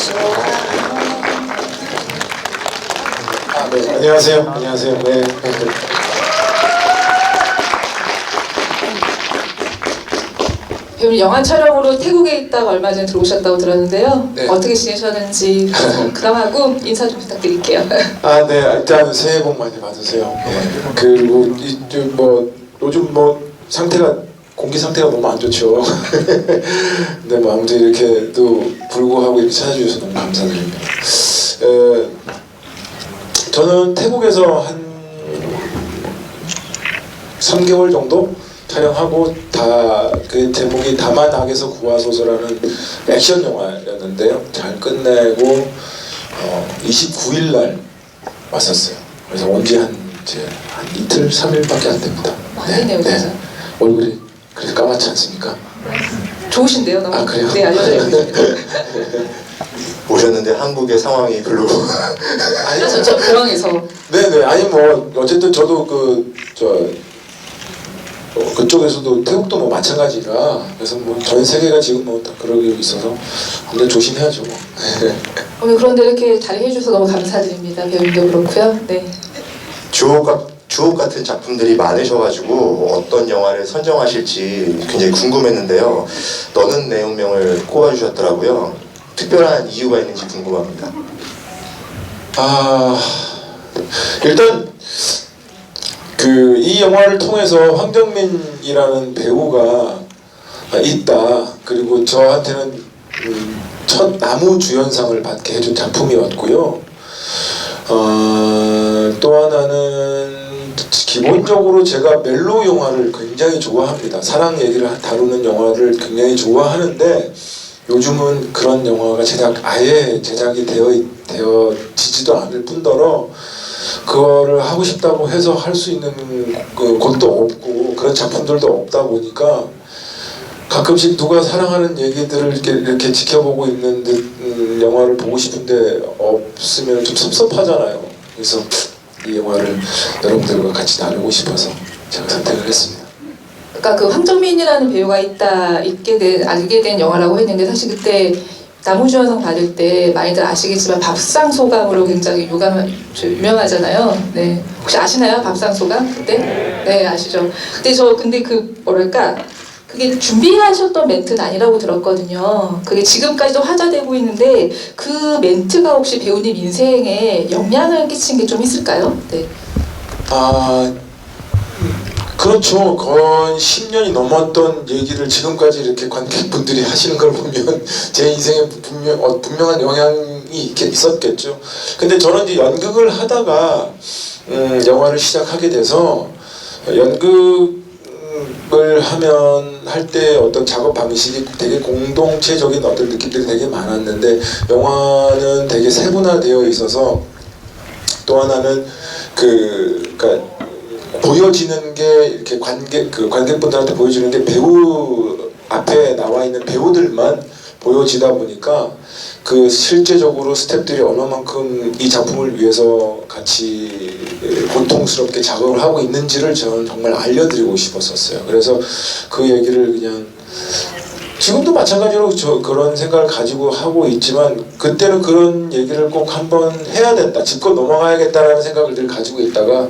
네, 안녕하세요. 안녕하세요. 네. 배우님 영화 촬영으로 태국에 있다가 얼마 전에 들어오셨다고 들었는데요. 네. 어떻게 지내셨는지 그다음하고 인사 좀 부탁드릴게요. 네, 일단 새해 복 많이 받으세요. 네. 그리고 뭐 요즘 뭐 상태가 공기 상태가 너무 안 좋죠. 근데 뭐 아무튼 이렇게도 불구하고 이렇게 찾아주셔서 너무 감사드립니다. 저는 태국에서 한 3개월 정도 촬영하고 다 그 제목이 다만 악에서 구하소서라는 액션 영화였는데요. 잘 끝내고 29일 날 왔었어요. 그래서 온 지 한 이틀, 3일밖에 안 됩니다. 많이네요, 진짜. 얼굴이 그래서 까맣지 않습니까? 좋으신데요, 너무. 아, 그래요? 네, 알려드려요. 오셨는데 한국의 상황이 별로 그래서 저 공항에서 네네. 아니 뭐 어쨌든 저도 그쪽에서도 태국도 뭐 마찬가지라 그래서 뭐 전 세계가 지금 뭐 다 그러고 있어서 근데 조심해야죠. 뭐. 오늘 그런데 이렇게 자리해 주셔서 너무 감사드립니다. 배우님도 그렇고요. 네. 주옥 같은 작품들이 많으셔가지고 어떤 영화를 선정하실지 굉장히 궁금했는데요. 너는 내 운명을 꼽아주셨더라고요. 특별한 이유가 있는지 궁금합니다. 일단 이 영화를 통해서 황정민이라는 배우가 있다. 그리고 저한테는 첫 나무 주연상을 받게 해준 작품이었고요. 또 하나는 기본적으로 제가 멜로 영화를 굉장히 좋아합니다. 사랑 얘기를 다루는 영화를 굉장히 좋아하는데 요즘은 그런 영화가 아예 제작이 되어지지도 않을 뿐더러 그거를 하고 싶다고 해서 할 수 있는 곳도 없고 그런 작품들도 없다 보니까 가끔씩 누가 사랑하는 얘기들을 이렇게 지켜보고 있는 듯 영화를 보고 싶은데 없으면 좀 섭섭하잖아요. 그래서 이 영화를 여러분들과 같이 나누고 싶어서 제가 선택을 했습니다. 그러니까 그 황정민이라는 배우가 알게 된 영화라고 했는데 사실 그때 나무주연상 받을 때 많이들 아시겠지만 밥상 소감으로 굉장히 유명하잖아요. 네, 혹시 아시나요? 밥상 소감 그때? 네, 아시죠. 근데 그게 준비하셨던 멘트는 아니라고 들었거든요. 그게 지금까지도 화제되고 있는데 그 멘트가 혹시 배우님 인생에 영향을 끼친 게 좀 있을까요? 네. 그렇죠. 거의 10년이 넘었던 얘기를 지금까지 이렇게 관객분들이 하시는 걸 보면 제 인생에 분명한 영향이 있었겠죠. 근데 저는 이제 연극을 하다가 영화를 시작하게 돼서 연극을 할 때 어떤 작업 방식이 되게 공동체적인 어떤 느낌들이 되게 많았는데 영화는 되게 세분화되어 있어서 또 하나는 그러니까 보여지는 게 이렇게 관객분들한테 보여지는 게 배우 앞에 나와 있는 배우들만 보여지다 보니까 실제적으로 스태프들이 얼마만큼 이 작품을 위해서 같이 고통스럽게 작업을 하고 있는지를 저는 정말 알려드리고 싶었었어요. 그래서 그 얘기를 그냥 지금도 마찬가지로 그런 생각을 가지고 하고 있지만 그때는 그런 얘기를 꼭 한번 해야 된다, 짚고 넘어가야겠다라는 생각을 늘 가지고 있다가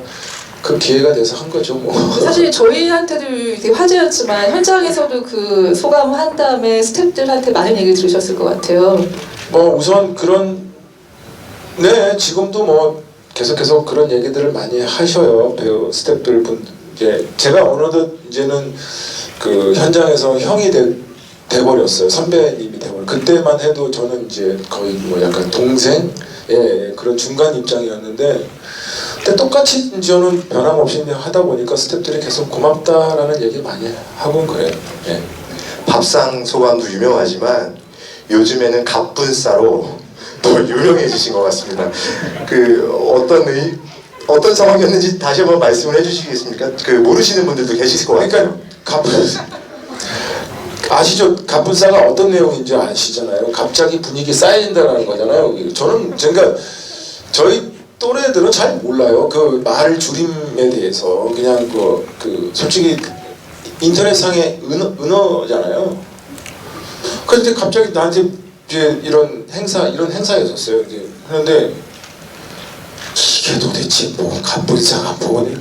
그 기회가 돼서 한 거죠. 뭐. 사실 저희한테도 되게 화제였지만 현장에서도 그 소감한 다음에 스태프들한테 많은 얘기를 들으셨을 것 같아요. 뭐 우선 지금도 뭐 계속해서 그런 얘기들을 많이 하셔요. 배우 스태프들 이제 제가 어느덧 이제는 그 현장에서 형이 돼버렸어요. 선배님이 돼버렸어요. 그때만 해도 저는 이제 거의 뭐 약간 동생 그런 중간 입장이었는데 근데 똑같이 저는 변함없이 하다 보니까 스태프들이 계속 고맙다라는 얘기 많이 하곤 그래요. 예. 밥상 소감도 유명하지만 요즘에는 갑분싸로 더 유명해지신 것 같습니다. 어떤 상황이었는지 다시 한번 말씀을 해주시겠습니까? 모르시는 분들도 계실 것 같아요. 그러니까 아시죠? 갑분싸가 어떤 내용인지 아시잖아요. 갑자기 분위기 쌓여진다는 거잖아요. 제가 저희 또래들은 잘 몰라요. 그 말 줄임에 대해서 그냥 솔직히 인터넷상의 은어잖아요. 그런데 갑자기 나한테 이제 이런 행사였었어요. 이제 하는데 이게 도대체 뭐 갑분싸가 뭐냐?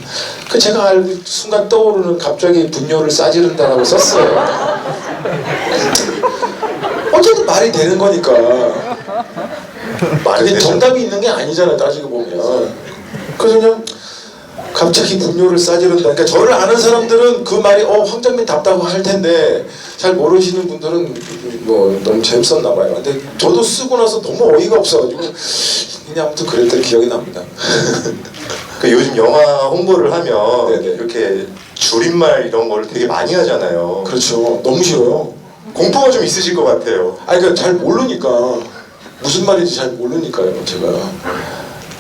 그 제가 알고 순간 떠오르는 갑자기 분뇨를 싸지른다라고 썼어요. 어쨌든 말이 되는 거니까. 그게 정답이 있는 게 아니잖아요. 따지고 보면. 그래서 그냥 갑자기 분뇨를 싸지른다. 그러니까 저를 아는 사람들은 그 말이 황정민 답다고 할 텐데 잘 모르시는 분들은 뭐 너무 재밌었나 봐요. 근데 저도 쓰고 나서 너무 어이가 없어가지고 그냥 아무튼 그랬던 기억이 납니다. 그 요즘 영화 홍보를 하면 네네. 이렇게 줄임말 이런 걸 되게 많이 하잖아요. 그렇죠. 너무 싫어요. 공포가 좀 있으실 것 같아요. 아니 그러니까 잘 모르니까 무슨 말인지 잘 모르니까요. 제가.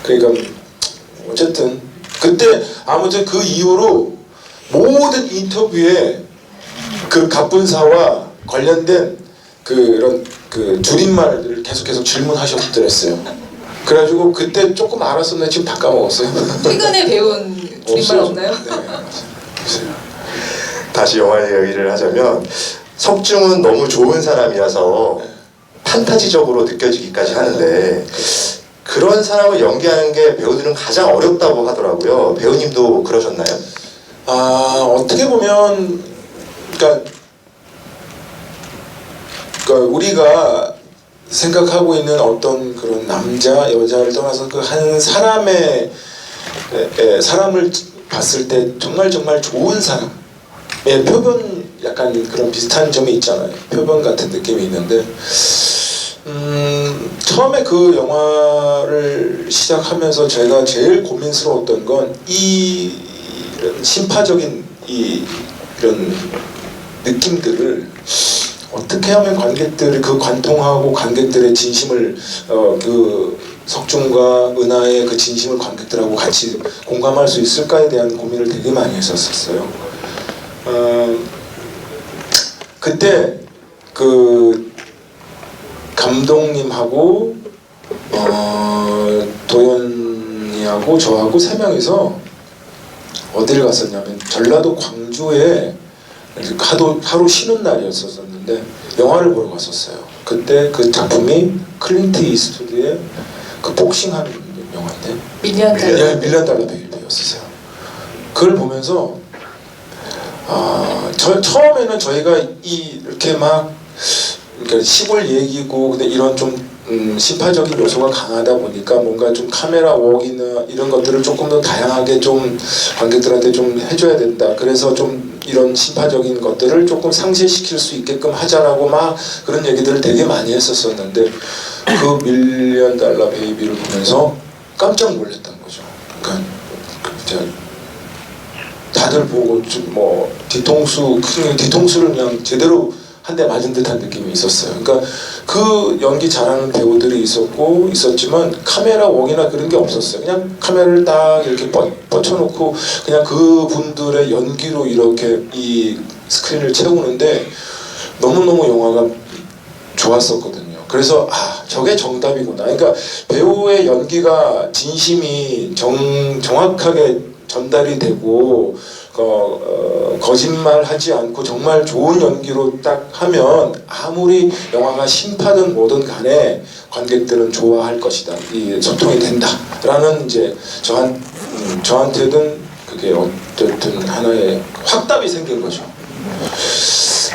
그러니까 어쨌든 그때 아무튼 그 이후로 모든 인터뷰에 그 갑분사와 관련된 그런 그 줄임말들을 계속 질문하셨더랬어요. 그래가지고 그때 조금 알았었는데 지금 다 까먹었어요. 최근에 배운 줄임말 없나요? 네. 없어요. 다시 영화 이야기를 하자면 석중은 너무 좋은 사람이라서 판타지적으로 느껴지기까지 하는데 그런 사람을 연기하는 게 배우들은 가장 어렵다고 하더라고요. 배우님도 그러셨나요? 어떻게 보면 그러니까 우리가 생각하고 있는 어떤 그런 남자 여자를 떠나서 그 한 사람의 사람을 봤을 때 정말 좋은 사람의 표본 약간 그런 비슷한 점이 있잖아요. 표본 같은 느낌이 있는데 처음에 그 영화를 시작하면서 제가 제일 고민스러웠던 건 이런 심파적인 이런 느낌들을 어떻게 하면 관객들을 그 관통하고 관객들의 진심을 그 석중과 은하의 그 진심을 관객들하고 같이 공감할 수 있을까에 대한 고민을 되게 많이 했었어요. 그때 그 감독님하고 도연이하고 저하고 세 명이서 어디를 갔었냐면 전라도 광주에 하루 쉬는 날이었었는데 영화를 보러 갔었어요. 그때 그 작품이 클린트 이스트우드의 그 복싱하는 영화인데 밀리언 달러 베이비였었어요. 그걸 보면서 처음에는 저희가 이렇게 막 그러니까 시골 얘기고 근데 이런 좀 심파적인 요소가 강하다 보니까 뭔가 좀 카메라 웍이나 이런 것들을 조금 더 다양하게 좀 관객들한테 좀 해줘야 된다. 그래서 좀 이런 심파적인 것들을 조금 상쇄시킬 수 있게끔 하자라고 막 그런 얘기들을 되게 많이 했었었는데 그 밀리언 달러 베이비를 보면서 깜짝 놀랐던 거죠. 그러니까 다들 보고 좀 뭐 뒤통수를 그냥 제대로 한 대 맞은 듯한 느낌이 있었어요. 그러니까 그 연기 잘하는 배우들이 있었지만 카메라 웍이나 그런 게 없었어요. 그냥 카메라를 딱 이렇게 뻗쳐놓고 그냥 그 분들의 연기로 이렇게 이 스크린을 채우는데 너무너무 영화가 좋았었거든요. 그래서 저게 정답이구나. 그러니까 배우의 연기가 진심이 정확하게 전달이 되고 거짓말하지 않고 정말 좋은 연기로 딱 하면 아무리 영화가 심파든 뭐든 간에 관객들은 좋아할 것이다. 이 소통이 된다라는 이제 저한테는 그게 어쨌든 하나의 확답이 생긴 거죠.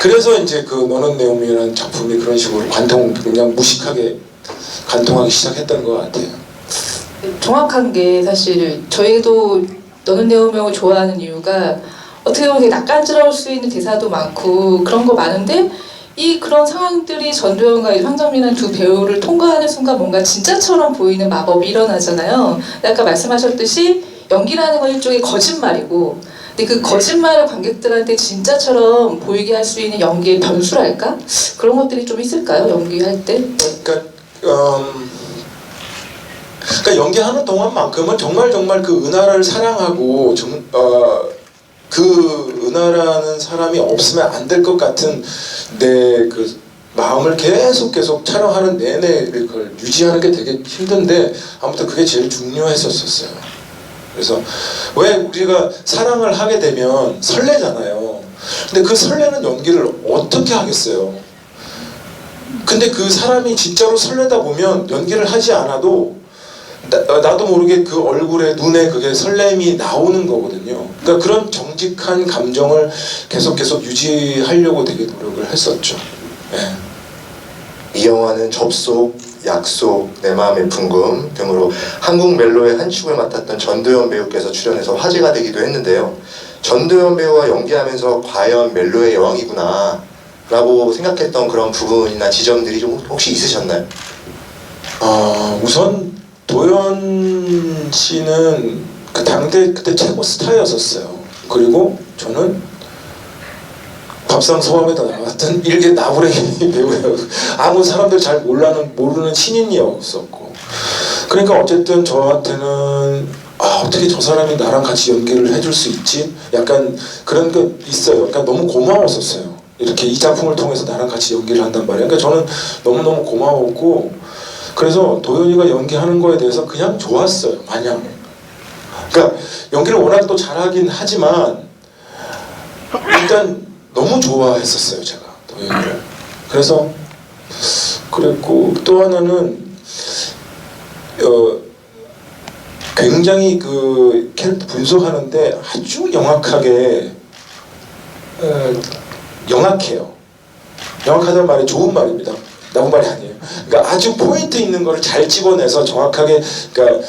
그래서 이제 그 너는 내 운명이라는 작품이 그런 식으로 그냥 무식하게 관통하기 시작했던 것 같아요. 정확한 게 사실 저희도 너는 내 운명을 좋아하는 이유가 어떻게 보면 되게 낯간지러울 수 있는 대사도 많고 그런 거 많은데 그런 상황들이 전도연과 황정민이라는 두 배우를 통과하는 순간 뭔가 진짜처럼 보이는 마법이 일어나잖아요. 아까 말씀하셨듯이 연기라는 건 일종의 거짓말이고 근데 그 거짓말을 관객들한테 진짜처럼 보이게 할 수 있는 연기의 변수랄까? 그런 것들이 좀 있을까요? 연기할 때? 그러니까 연기하는 동안만큼은 정말 그 은하를 사랑하고 그 은하라는 사람이 없으면 안 될 것 같은 내 그 마음을 계속 촬영하는 내내 그걸 유지하는 게 되게 힘든데 아무튼 그게 제일 중요했었어요. 그래서 왜 우리가 사랑을 하게 되면 설레잖아요. 근데 그 설레는 연기를 어떻게 하겠어요? 근데 그 사람이 진짜로 설레다 보면 연기를 하지 않아도 나도 모르게 그 얼굴에 눈에 그게 설렘이 나오는 거거든요. 그러니까 그런 정직한 감정을 계속 유지하려고 되게 노력을 했었죠. 네. 이 영화는 접속, 약속, 내 마음의 풍금 등으로 한국 멜로의 한 축을 맡았던 전도연 배우께서 출연해서 화제가 되기도 했는데요. 전도연 배우와 연기하면서 과연 멜로의 여왕이구나 라고 생각했던 그런 부분이나 지점들이 좀 혹시 있으셨나요? 우선 도연 씨는 그 당대 그때 최고 스타였었어요. 그리고 저는 밥상 소감에다 나왔던 일개 나부랭이 배우예요. 아무 사람들 잘 모르는 신인이었었고, 그러니까 어쨌든 저한테는 어떻게 저 사람이 나랑 같이 연기를 해줄 수 있지? 약간 그런 거 있어요. 그러니까 너무 고마웠었어요. 이렇게 이 작품을 통해서 나랑 같이 연기를 한단 말이에요. 그러니까 저는 너무너무 고마웠고, 그래서 도연이가 연기하는 거에 대해서 그냥 좋았어요. 마냥. 그러니까 연기를 워낙 또 잘하긴 하지만 일단 너무 좋아했었어요, 제가 도연이를. 그래서 그랬고, 또 하나는 굉장히 그 캐릭터 분석하는데 아주 영악하게 영악해요. 영악하다는 말이 좋은 말입니다. 나쁜 말이 아니에요. 그러니까 아주 포인트 있는 거를 잘 집어내서 정확하게, 그러니까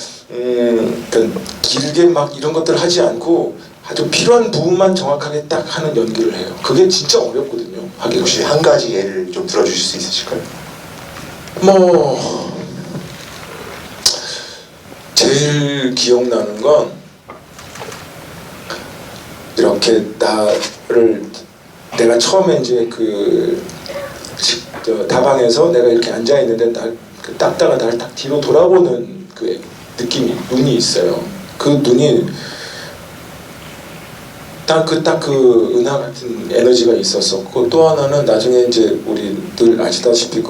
길게 막 이런 것들을 하지 않고 아주 필요한 부분만 정확하게 딱 하는 연기를 해요. 그게 진짜 어렵거든요. 하기. 혹시 한 가지 예를 좀 들어주실 수 있으실까요? 뭐 제일 기억나는 건 이렇게 내가 처음에 이제 다방에서 내가 이렇게 앉아 있는데 닦다가 나를 딱 뒤로 돌아보는 그 느낌이, 눈이 있어요. 그 눈이 딱 그 은하 같은 에너지가 있었었고, 또 하나는 나중에 이제 우리 늘 아시다시피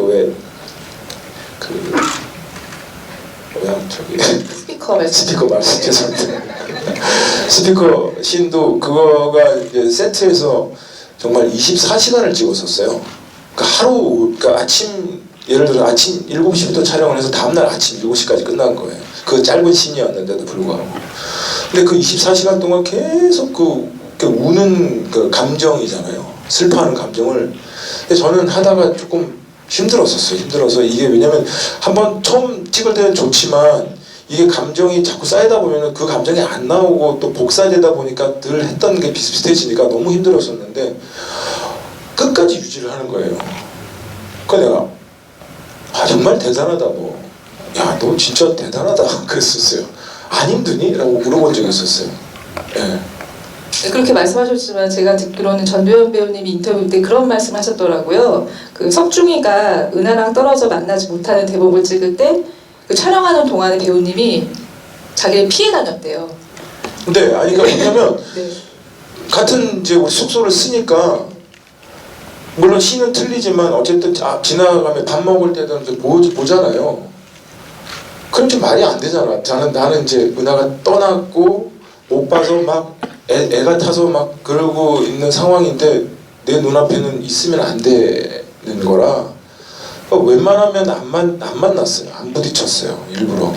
스피커 말씀 죄송합니다. 스피커 씬도 그거가 이제 세트에서 정말 24시간을 찍었었어요. 그러니까 아침, 예를 들어 아침 7시부터 촬영을 해서 다음날 아침 7시까지 끝난 거예요. 그 짧은 씬이었는데도 불구하고. 근데 그 24시간 동안 계속 그 우는 그 감정이잖아요. 슬퍼하는 감정을. 근데 저는 하다가 조금 힘들어서 이게, 왜냐면 한번 처음 찍을 때는 좋지만 이게 감정이 자꾸 쌓이다 보면은 그 감정이 안 나오고 또 복사되다 보니까 늘 했던 게 비슷비슷해지니까 너무 힘들었었는데 끝까지 유지를 하는 거예요. 그러니까 내가 정말 대단하다, 너 진짜 대단하다 그랬었어요. 안 힘드니? 라고 물어본 적이 있었어요. 예. 그렇게 말씀하셨지만 제가 듣기로는 전도연 배우님이 인터뷰 때 그런 말씀 하셨더라고요. 그 석중이가 은하랑 떨어져 만나지 못하는 대목을 찍을 때 그 촬영하는 동안에 배우님이 자기를 피해 다녔대요. 근데 그러니까 왜냐면 네. 같은 이제 우리 숙소를 쓰니까 물론 시는 틀리지만 어쨌든 지나가면 밥 먹을 때도 이렇게 보잖아요. 그럼 좀 말이 안 되잖아. 나는 이제 은하가 떠났고 못 봐서 막 애가 타서 막 그러고 있는 상황인데 내 눈앞에는 있으면 안 되는 거라 웬만하면 안 만났어요. 안 부딪혔어요. 일부러.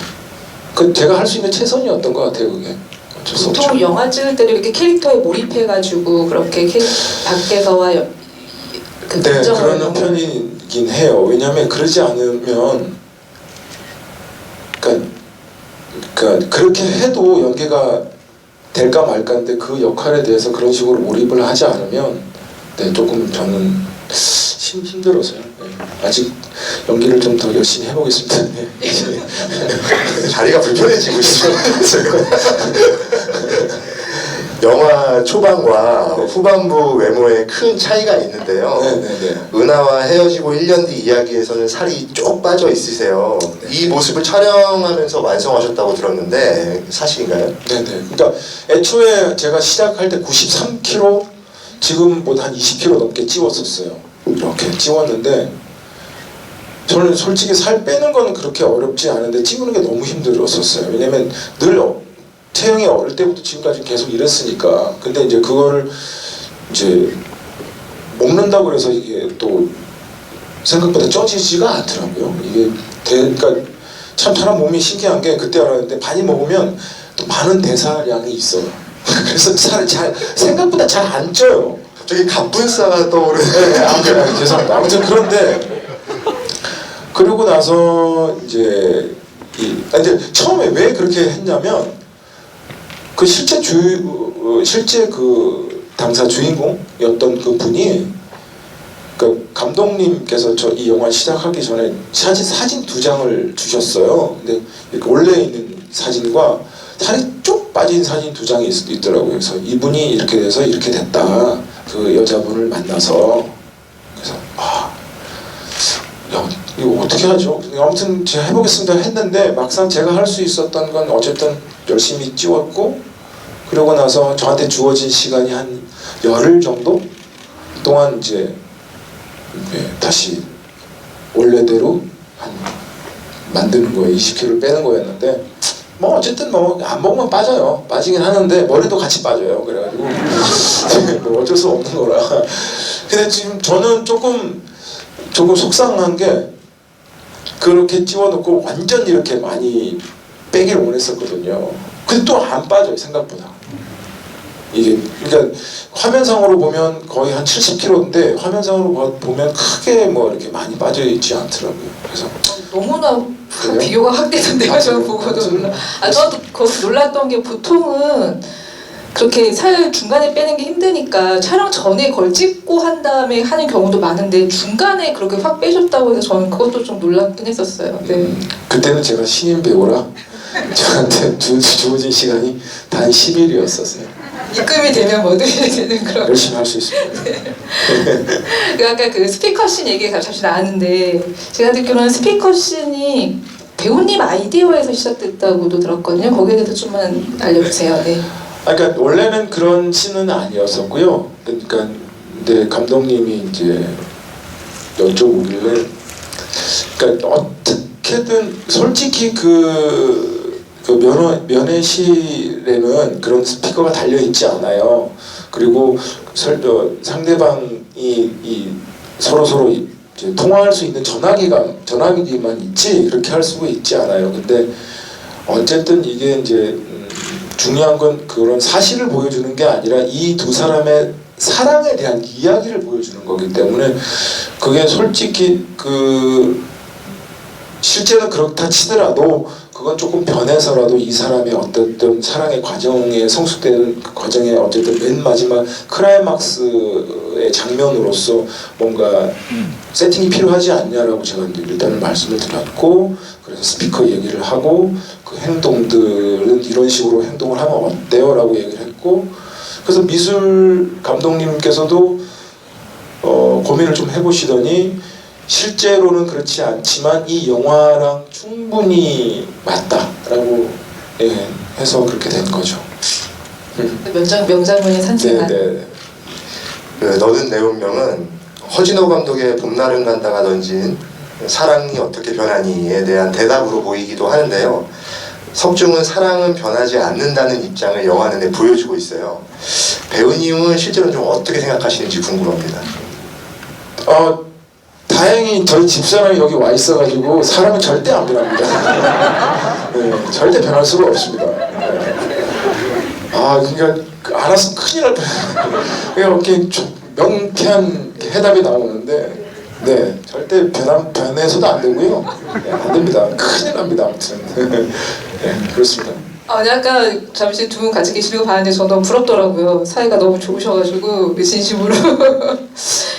그 제가 할 수 있는 최선이었던 것 같아요. 그게. 어쩔 수 없죠. 보통 영화 찍을 때도 이렇게 캐릭터에 몰입해가지고 그렇게 밖에서와 그러는 편이긴 해요. 왜냐하면 그러지 않으면 그러니까 그렇게 해도 연기가 될까 말까인데 그 역할에 대해서 그런 식으로 몰입을 하지 않으면 조금 저는 힘들어서요. 아직 연기를 좀 더 열심히 해보겠습니다. 자리가 불편해지고 있어요. 영화 초반과 후반부 외모에 큰 차이가 있는데요. 네네네. 은하와 헤어지고 1년 뒤 이야기에서는 살이 쪽 빠져 있으세요. 이 모습을 촬영하면서 완성하셨다고 들었는데 사실인가요? 네네. 그러니까 애초에 제가 시작할 때 93kg, 지금보다 한 20kg 넘게 찌웠었어요. 이렇게 찌웠는데 저는 솔직히 살 빼는 건 그렇게 어렵지 않은데 찌우는 게 너무 힘들었었어요. 왜냐면 늘 태영이 어릴 때부터 지금까지 계속 이랬으니까. 근데 이제 그거를 이제 먹는다고 해서 이게 또 생각보다 쪄지지가 않더라고요. 이게 그러니까 참 사람 몸이 신기한 게 그때 알았는데 많이 먹으면 또 많은 대사량이 있어요. 그래서 생각보다 잘 안 쪄요. 갑자기 갑분싸가 떠오르는. 네, 아무튼 죄송합니다. 아무튼 그런데 그러고 나서 이제 근데 처음에 왜 그렇게 했냐면 그 실제 그 당사 주인공이었던 그 분이 그 감독님께서 이 영화 시작하기 전에 사진 2장을 주셨어요. 근데 이렇게 원래 있는 사진과 살이 쭉 빠진 사진 2장이 있더라고요. 그래서 이분이 이렇게 돼서 이렇게 됐다. 그 여자분을 만나서 그래서 야, 이거 어떻게 하죠? 아무튼 제가 해보겠습니다 했는데 막상 제가 할 수 있었던 건 어쨌든 열심히 찍었고 그러고 나서 저한테 주어진 시간이 한 열흘 정도 동안 이제 다시 원래대로 만드는 거예요. 20kg를 빼는 거였는데 뭐 어쨌든 뭐 안 먹으면 빠져요. 빠지긴 하는데 머리도 같이 빠져요. 그래가지고 뭐 어쩔 수 없는 거라. 근데 지금 저는 조금 속상한 게 그렇게 찌워놓고 완전 이렇게 많이 빼기를 원했었거든요. 근데 또 안 빠져요. 생각보다. 이게 그러니까 화면상으로 보면 거의 한 70kg인데 화면상으로 보면 크게 뭐 이렇게 많이 빠져 있지 않더라고요. 그래서 너무나 그래요? 비교가 확 되던데요. 저는 보고도 놀라. 저도 거기서 놀랐던 게 보통은 그렇게 살 중간에 빼는 게 힘드니까 촬영 전에 걸 찍고 한 다음에 하는 경우도 많은데 중간에 그렇게 확 빼줬다고 해서 저는 그것도 좀 놀랍긴 했었어요. 네. 그때는 제가 신인 배우라 저한테 주어진 시간이 단 10일이었었어요. 입금이 되면 뭐든 되는 그런. 열심히 할 수 있습니다. 그 아까 그 스피커씬 얘기가 잠시 나왔는데 제가 듣기로는 스피커씬이 배우님 아이디어에서 시작됐다고도 들었거든요. 거기에 대해서 좀만 알려주세요. 네. 그러니까 원래는 그런 씬은 아니었었고요. 그러니까 근데 감독님이 이제 여쭤보길래 그러니까 어떻게든 솔직히 그 면회실에는 그런 스피커가 달려 있지 않아요. 그리고 상대방이 서로 이제 통화할 수 있는 전화기만 있지 그렇게 할 수가 있지 않아요. 근데 어쨌든 이게 이제 중요한 건 그런 사실을 보여주는 게 아니라 이 두 사람의 사랑에 대한 이야기를 보여주는 거기 때문에 그게 솔직히 실제는 그렇다 치더라도 그건 조금 변해서라도 이 사람의 어떤 사랑의 과정에 성숙되는 그 과정에 어쨌든 맨 마지막 클라이막스의 장면으로서 뭔가 세팅이 필요하지 않냐라고 제가 일단은 말씀을 드렸고 그래서 스피커 얘기를 하고 그 행동들은 이런 식으로 행동을 하면 어때요? 라고 얘기를 했고 그래서 미술 감독님께서도 고민을 좀 해보시더니 실제로는 그렇지 않지만 이 영화랑 충분히 맞다라고 해서 그렇게 된 거죠. 명장면이 산생한. 네. 그 너는 내 운명은 허진호 감독의 봄날은 간다가 던진 사랑이 어떻게 변하니에 대한 대답으로 보이기도 하는데요. 석중은 사랑은 변하지 않는다는 입장을 영화 내내 보여주고 있어요. 배우님은 실제로 좀 어떻게 생각하시는지 궁금합니다. 다행히 저희 집사람이 여기 와 있어가지고 사람은 절대 안 변합니다. 네, 절대 변할 수가 없습니다. 그러니까 알았으면 큰일 날 뻔해요. 이렇게 명쾌한 해답이 나오는데 네, 절대 변해서도 안 되고요. 네, 안 됩니다. 큰일 납니다. 아무튼 네, 그렇습니다. 아까 잠시 두 분 같이 계시는 거 봤는데 저 너무 부럽더라고요. 사이가 너무 좋으셔가지고 진심으로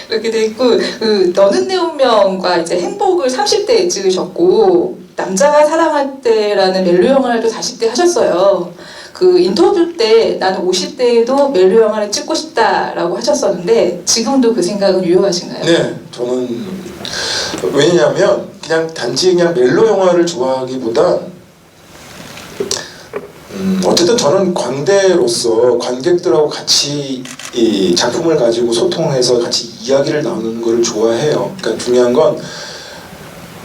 그렇게 돼 있고 그 너는 내 운명과 이제 행복을 30대에 찍으셨고 남자가 사랑할 때라는 멜로 영화를 또 40대 하셨어요. 그 인터뷰 때 나는 50대에도 멜로 영화를 찍고 싶다라고 하셨었는데 지금도 그 생각은 유효하신가요? 네, 저는 왜냐하면 단지 멜로 영화를 좋아하기보다 어쨌든 저는 관대로서 관객들하고 같이 이 작품을 가지고 소통해서 같이 이야기를 나누는 걸 좋아해요. 그러니까 중요한 건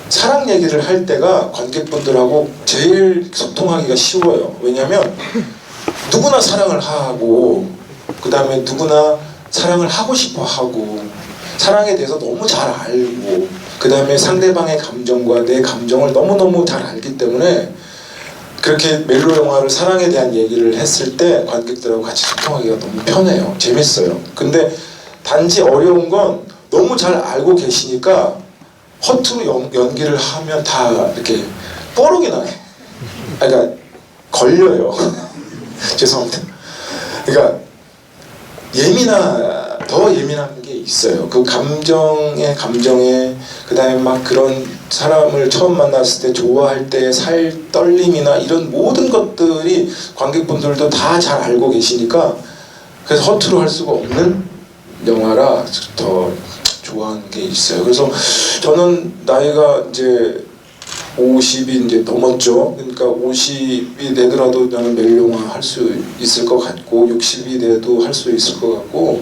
사랑 얘기를 할 때가 관객분들하고 제일 소통하기가 쉬워요. 왜냐하면 누구나 사랑을 하고 그 다음에 누구나 사랑을 하고 싶어 하고 사랑에 대해서 너무 잘 알고 그 다음에 상대방의 감정과 내 감정을 너무너무 잘 알기 때문에 그렇게 멜로 영화를 사랑에 대한 얘기를 했을 때 관객들하고 같이 소통하기가 너무 편해요. 재밌어요. 근데 단지 어려운 건 너무 잘 알고 계시니까 허투루 연기를 하면 다 이렇게 뽀록이 나요. 그러니까 걸려요. 죄송합니다. 그러니까 더 예민한 게 있어요. 그 감정에 그 다음에 막 그런 사람을 처음 만났을 때 좋아할 때 살 떨림이나 이런 모든 것들이 관객분들도 다 잘 알고 계시니까 그래서 허투루 할 수가 없는 영화라 더 좋아하는 게 있어요. 그래서 저는 나이가 이제 50이 이제 넘었죠. 그러니까 50이 되더라도 나는 멜로 영화 할 수 있을 것 같고 60이 돼도 할 수 있을 것 같고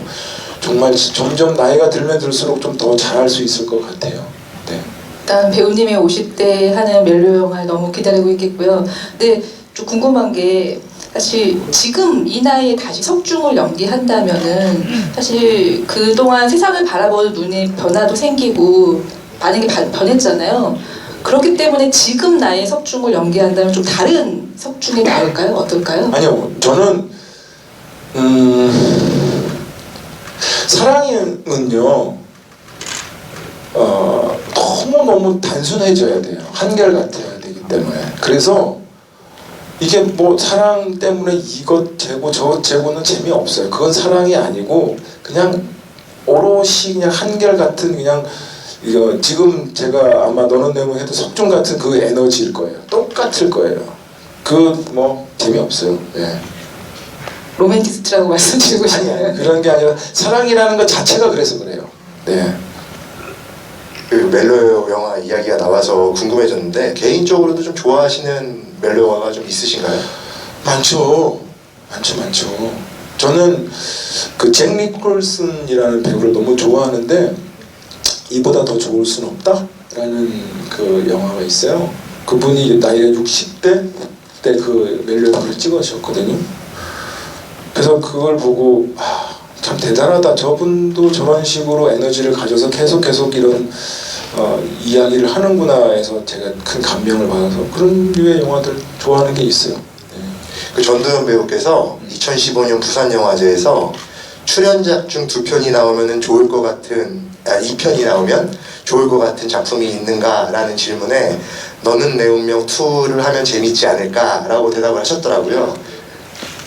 정말 점점 나이가 들면 들수록 좀 더 잘할 수 있을 것 같아요. 네. 일단 배우님의 50대 하는 멜로 영화 너무 기다리고 있겠고요. 근데 좀 궁금한 게 사실 지금 이 나이에 다시 석중을 연기한다면은 사실 그동안 세상을 바라보는 눈의 변화도 생기고 많은 게 변했잖아요. 그렇기 때문에 지금 나이에 석중을 연기한다면 좀 다른 석중이 나올까요? 어떨까요? 아니요, 저는 사랑은요 너무 단순해져야 돼요. 한결같아야 되기 때문에. 그래서 이게 뭐 사랑 때문에 이것 재고 저것 재고는 재미없어요. 그건 사랑이 아니고 그냥 오롯이 그냥 한결같은 그냥 이거 지금 제가 아마 너는 내몸 해도 석중 같은 그 에너지일 거예요. 똑같을 거예요. 그 뭐 재미없어요. 예. 로맨티스트라고 말씀드리고 싶어요. 아니야, 그런 게 아니라 사랑이라는 것 자체가 그래서 그래요. 네. 그 멜로 영화 이야기가 나와서 궁금해졌는데 개인적으로도 좀 좋아하시는 멜로 영화가 좀 있으신가요? 많죠. 많죠. 저는 그 잭 니콜슨이라는 배우를 너무 좋아하는데 이보다 더 좋을 순 없다라는 그 영화가 있어요. 그분이 나이가 60대 때 그 멜로 영화를 찍으셨거든요. 그래서 그걸 보고 참 대단하다. 저분도 저런 식으로 에너지를 가져서 계속 이런 이야기를 하는구나 해서 제가 큰 감명을 받아서 그런 류의 영화들 좋아하는 게 있어요. 네. 그 전도연 배우께서 2015년 부산영화제에서 출연작 중 2편이 나오면 좋을 것 같은 2편이 나오면 좋을 것 같은 작품이 있는가라는 질문에 너는 내 운명 2를 하면 재밌지 않을까라고 대답을 하셨더라고요.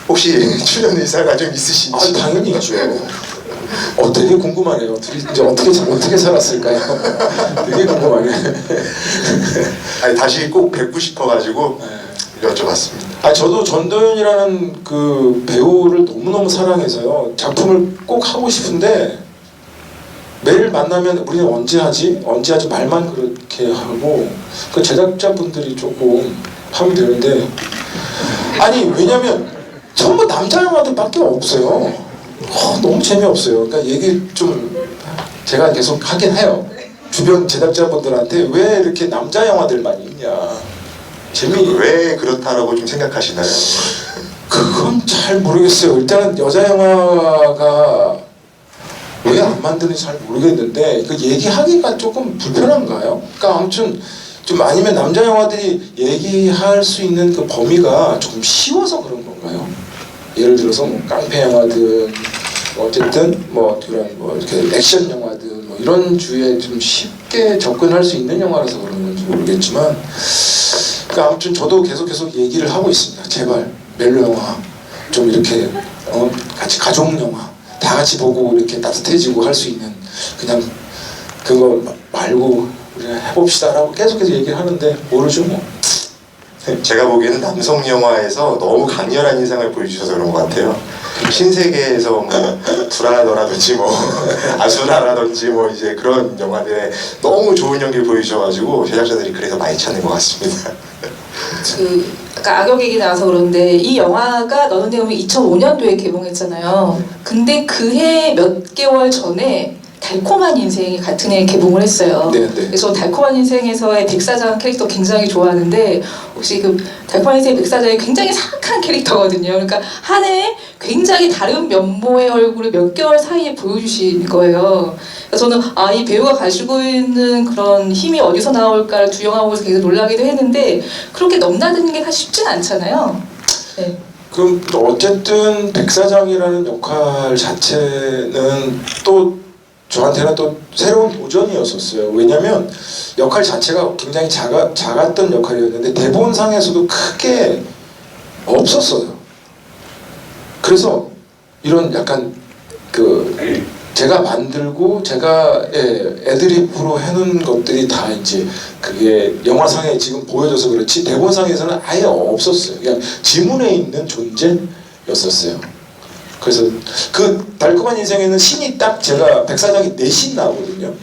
혹시 출연 의사가 좀 있으신지? 당연히 있죠. 되게 궁금하네요. 둘이 이제 어떻게 살았을까요? 되게 궁금하네. 아니, 다시 꼭 뵙고 싶어가지고 여쭤봤습니다. 저도 전도연이라는 그 배우를 너무너무 사랑해서요. 작품을 꼭 하고 싶은데 매일 만나면 우리는 언제 하지 말만 그렇게 하고 그 제작자분들이 조금 하면 되는데 아니 왜냐면 전부 남자 영화들밖에 없어요. 너무 재미없어요. 그러니까 얘기 좀 제가 계속 하긴 해요. 주변 제작자분들한테 왜 이렇게 남자 영화들만 있냐. 왜 그렇다라고 좀 생각하시나요? 그건 잘 모르겠어요. 일단은 여자 영화가 왜 안 만드는지 잘 모르겠는데 그 얘기하기가 조금 불편한가요? 그러니까 아무튼 좀 아니면 남자 영화들이 얘기할 수 있는 그 범위가 조금 쉬워서 그런 건가요? 예를 들어서 뭐 깡패 영화든 어쨌든 뭐 그런 뭐 이렇게 액션 영화든 뭐 이런 주에 좀 쉽게 접근할 수 있는 영화라서 그런 건지 모르겠지만 그러니까 아무튼 저도 계속 얘기를 하고 있습니다. 제발 멜로 영화 좀 이렇게 같이 가족 영화 다 같이 보고 이렇게 따뜻해지고 할 수 있는 그냥 그거 말고 우리가 해봅시다라고 계속 얘기를 하는데 모르죠 뭐. 제가 보기에는 남성 영화에서 너무 강렬한 인상을 보여주셔서 그런 것 같아요. 신세계에서 뭐 불안하더라든지 뭐 아수라라든지 뭐 이제 그런 영화들에 너무 좋은 연기를 보여주셔가지고 제작자들이 그래서 많이 찾는 것 같습니다. 아까 악역 얘기 나와서 그런데 이 영화가 너는 내 운명 2005년도에 개봉했잖아요. 근데 그해 몇 개월 전에 달콤한 인생이 같은 해에 개봉을 했어요. 네, 네. 그래서 달콤한 인생에서의 백사장 캐릭터 굉장히 좋아하는데 혹시 그 달콤한 인생 백사장이 굉장히 사악한 캐릭터거든요. 그러니까 한 해에 굉장히 다른 면모의 얼굴을 몇 개월 사이에 보여주신 거예요. 그래서 저는 이 배우가 가지고 있는 그런 힘이 어디서 나올까를 두 영화 보면서 굉장히 놀라기도 했는데 그렇게 넘나드는 게 사실 쉽진 않잖아요. 네. 그럼 또 어쨌든 백사장이라는 역할 자체는 또 저한테는 또 새로운 도전이었었어요. 왜냐면 역할 자체가 굉장히 작았던 역할이었는데 대본상에서도 크게 없었어요. 그래서 이런 약간 그 제가 만들고 제가 애드립으로 해놓은 것들이 다 이제 그게 영화상에 지금 보여져서 그렇지 대본상에서는 아예 없었어요. 그냥 지문에 있는 존재였었어요. 그래서 그 달콤한 인생에는 신이 딱 제가 백사장이 4신 나오거든요.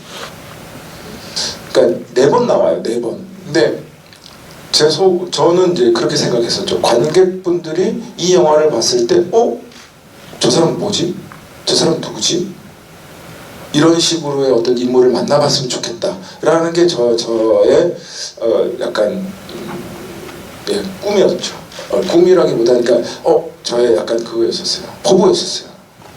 그러니까 4번 나와요. 4번. 근데 저는 이제 그렇게 생각했었죠. 관객분들이 이 영화를 봤을 때 저 사람 뭐지? 저 사람 누구지? 이런 식으로의 어떤 인물을 만나봤으면 좋겠다라는 게 저의 약간 꿈이었죠. 꿈이라기보다는 그러니까 저의 약간 그거였었어요. 포부였었어요.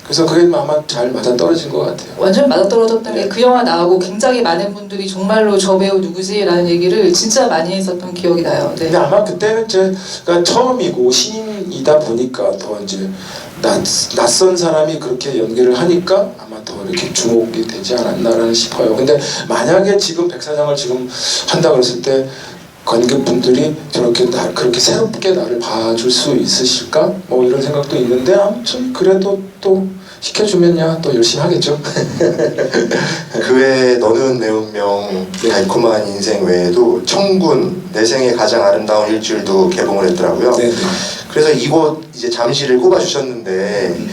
그래서 그게 아마 잘 맞아 떨어진 것 같아요. 완전 맞아떨어졌던 게 그 영화 나오고 굉장히 많은 분들이 정말로 저 배우 누구지라는 얘기를 진짜 많이 했었던 기억이 나요. 네. 근데 아마 그때는 제가 처음이고 신인이다 보니까 더 이제 낯선 사람이 그렇게 연기를 하니까 아마 더 이렇게 주목이 되지 않았나라는 싶어요. 근데 만약에 지금 백사장을 지금 한다 그랬을 때 관객분들이 그렇게 새롭게 나를 봐줄 수 있으실까? 뭐 이런 생각도 있는데 아무튼 그래도 또 시켜주면야 또 열심히 하겠죠. 그 외에 너는 내 운명, 달콤한 인생 외에도 청군, 내 생의 가장 아름다운 일주일도 개봉을 했더라고요. 네네. 그래서 이곳 이제 잠시를 꼽아주셨는데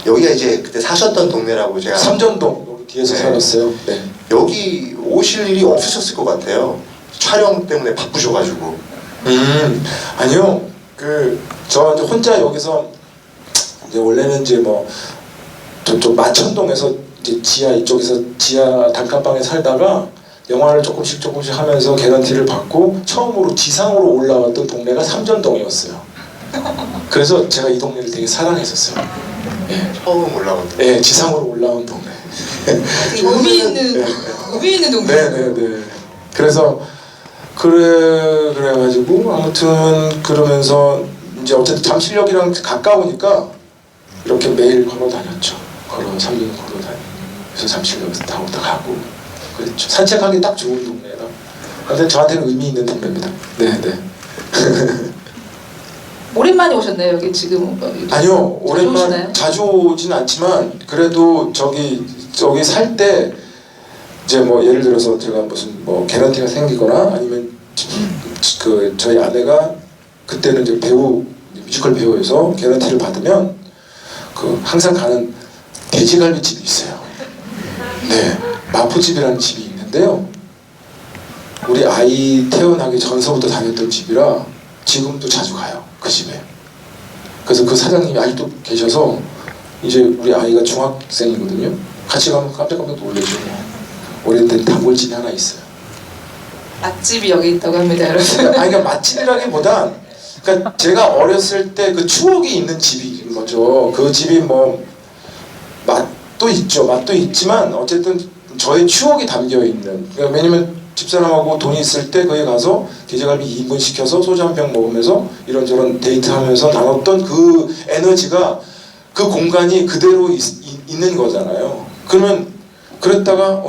여기가 이제 그때 사셨던 동네라고 제가 삼전동 여기 뒤에서 네. 살았어요. 네. 여기 오실 일이 없으셨을 것 같아요. 촬영 때문에 바쁘셔가지고. 아니요. 저 이제 혼자 여기서 이제 원래는 이제 뭐 저쪽 마천동에서 이제 이쪽에서 지하 단칸방에 살다가 영화를 조금씩 하면서 개런티를 받고 처음으로 지상으로 올라왔던 동네가 삼전동이었어요. 그래서 제가 이 동네를 되게 사랑했었어요. 처음 올라온 예, 지상으로 올라온 동네. 되게 의미 있는 동네. 네네네. 그래서 그래가지고 아무튼 그러면서 이제 어쨌든 잠실역이랑 가까우니까 이렇게 매일 걸어 다녔죠. 삼전 걸어 다니고 그래서 잠실역에서 나오다 가고 그랬죠. 산책하기 딱 좋은 동네라. 근데 저한테는 의미 있는 동네입니다. 네네. 오랜만에 오셨나요 여기 지금? 아니요, 오랜만 오시나요? 자주 오진 않지만 그래도 저기 살 때 이제 뭐 예를 들어서 제가 무슨 뭐 개런티가 생기거나 아니면 저희 아내가 그때는 이제 뮤지컬 배우여서 개런티를 받으면 항상 가는 돼지갈비 집이 있어요. 네, 마포집이라는 집이 있는데요. 우리 아이 태어나기 전서부터 다녔던 집이라 지금도 자주 가요. 그 집에. 그래서 그 사장님이 아직도 계셔서 이제 우리 아이가 중학생이거든요. 같이 가면 깜짝깜짝 놀라죠. 오래된 단골집이 하나 있어요. 맛집이 여기 있다고 합니다, 여러분. 그러니까 맛집이라기보다 그러니까 제가 어렸을 때 그 추억이 있는 집인 거죠. 그 집이 뭐 맛도 있죠. 맛도 있지만 어쨌든 저의 추억이 담겨 있는. 그러니까 왜냐면 집사람하고 돈이 있을 때 거기 가서 돼지갈비 2인분 시켜서 소주 한 병 먹으면서 이런저런 데이트하면서 나눴던 그 에너지가 그 공간이 그대로 있는 거잖아요. 그러면 그랬다가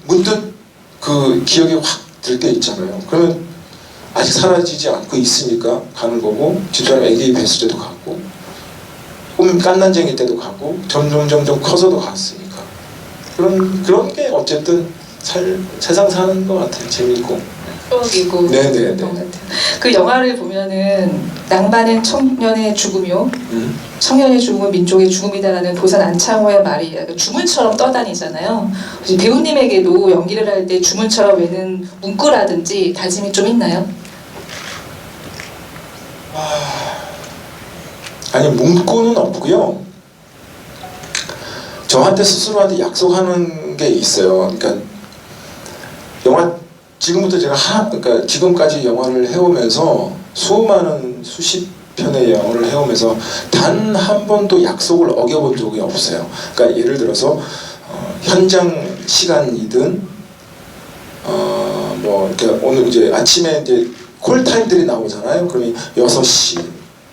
문득 그 기억이 확 들 때 있잖아요. 그러면 아직 사라지지 않고 있으니까 가는 거고 집사람 애기 뵀을 때도 갔고 꿈 깐난쟁이 때도 갔고 점점 커서도 갔으니까 그런 게 어쨌든 세상 사는 것 같아요. 재밌고 추억이고 네네네. 그런 것 같아요. 그 영화를 보면은 낭만은 청년의 죽음이요 청년의 죽음은 민족의 죽음이다라는 도산 안창호의 말이 주문처럼 떠다니잖아요. 혹시 배우님에게도 연기를 할 때 주문처럼 외는 문구라든지 다짐이 좀 있나요? 아니 문구는 없고요. 저한테 스스로한테 약속하는 그런 게 있어요. 그러니까 영화 지금부터 제가 그러니까 지금까지 영화를 해오면서 수많은 수십 편의 영화를 해오면서 단 한 번도 약속을 어겨본 적이 없어요. 그러니까 예를 들어서 현장 시간이든 뭐 이렇게 오늘 이제 아침에 이제 콜타임들이 나오잖아요. 그러면 6시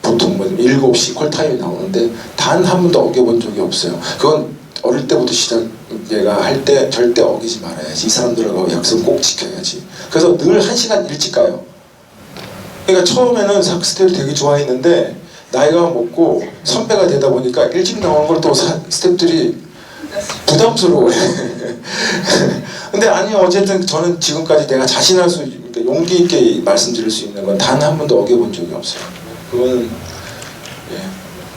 보통 뭐 7시 콜타임이 나오는데 단 한 번도 어겨본 적이 없어요. 그건 어릴 때부터 얘가 할 때 절대 어기지 말아야지. 이 사람들하고 약속 꼭 지켜야지. 그래서 늘 1시간 일찍 가요. 그러니까 처음에는 스텝을 되게 좋아했는데 나이가 먹고 선배가 되다 보니까 일찍 나오는 걸 또 스텝들이 부담스러워해. 근데 아니 어쨌든 저는 지금까지 내가 자신할 수 그러니까 용기 있게 말씀드릴 수 있는 건 단 한 번도 어겨본 적이 없어요. 그거는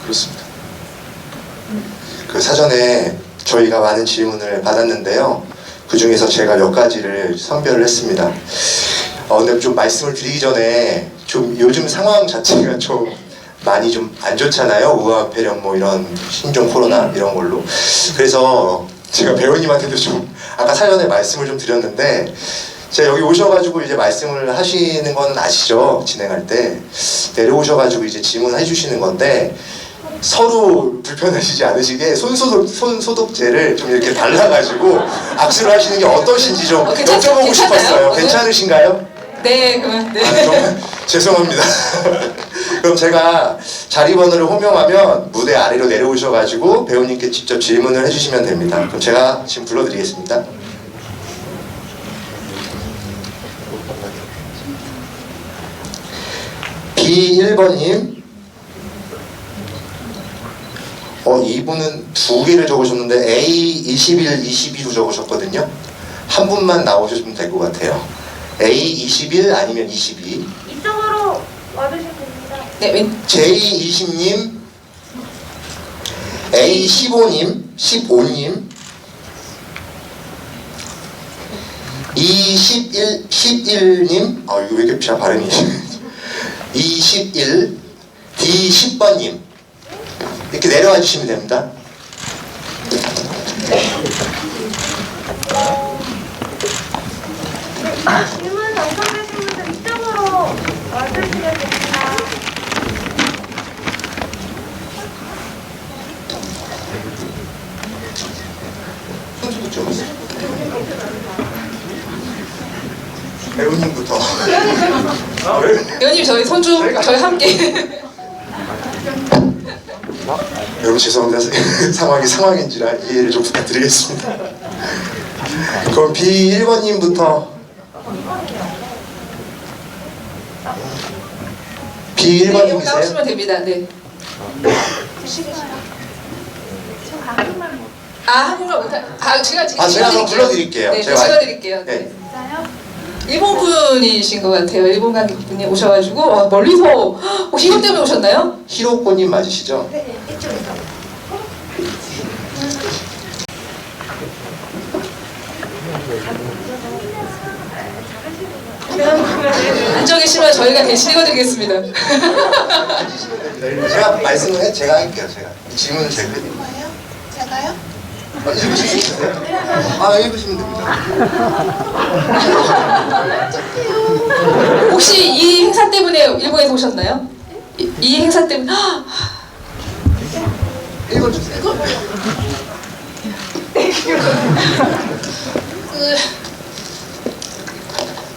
그렇습니다. 그 사전에 저희가 많은 질문을 받았는데요. 그 중에서 제가 몇 가지를 선별을 했습니다. 근데 좀 말씀을 드리기 전에 좀 요즘 상황 자체가 좀 많이 좀 안 좋잖아요. 우하폐렴 뭐 이런 신종 코로나 이런 걸로. 그래서 제가 배우님한테도 좀 아까 사전에 말씀을 좀 드렸는데 제가 여기 오셔가지고 이제 말씀을 하시는 거는 아시죠? 진행할 때 내려오셔가지고 이제 질문을 해주시는 건데 서로 불편하시지 않으시게 손소독제를 좀 이렇게 발라가지고 악수를 하시는 게 어떠신지 좀 여쭤보고 싶었어요. 괜찮으신가요? 네, 그만. 네. 정말 죄송합니다. 그럼 제가 자리번호를 호명하면 무대 아래로 내려오셔가지고 배우님께 직접 질문을 해주시면 됩니다. 그럼 제가 지금 불러드리겠습니다. B1번님. 이분은 2개를 적으셨는데 A21, 22로 적으셨거든요. 한 분만 나오시면 될 것 같아요. A21 아니면 22. 이쪽으로 와주시면 됩니다. 네, J20님, A15님, 15님, 11님, 이거 왜 이렇게 잘 발음이 21, D10번님 이렇게 내려와 주시면 됩니다. 질문 당첨되신 분들 이쪽으로 와주시면 됩니다. 손수도 좀 배우님부터. 배우님 저희 손주 저희 함께. 여러분 죄송합니다. 상황인지라 이해를 좀 부탁드리겠습니다. 그럼 B1번님부터. 네, 여기 B1번님이세요? 나오시면 됩니다. 네. 한국말 못하. 제가 그럼 불러드릴게요. 네, 제가 찍어드릴게요. 네. 네. 일본 분이신 것 같아요. 일본 관객분이 오셔가지고 멀리서 혹시 이것 때문에 오셨나요? 히로코님 맞으시죠? 네, 이쪽에서. 앉아 계시면 저희가 대신 읽어드리겠습니다. 제가 말씀을 제가 할게요. 제가 이 질문은 제가 해드릴게요. 뭐예요? 제가요? 읽으실 수 있으세요? 읽으시면 됩니다. 혹시 이 행사 때문에 일본에서 오셨나요? 이 행사 때문에 읽어주세요.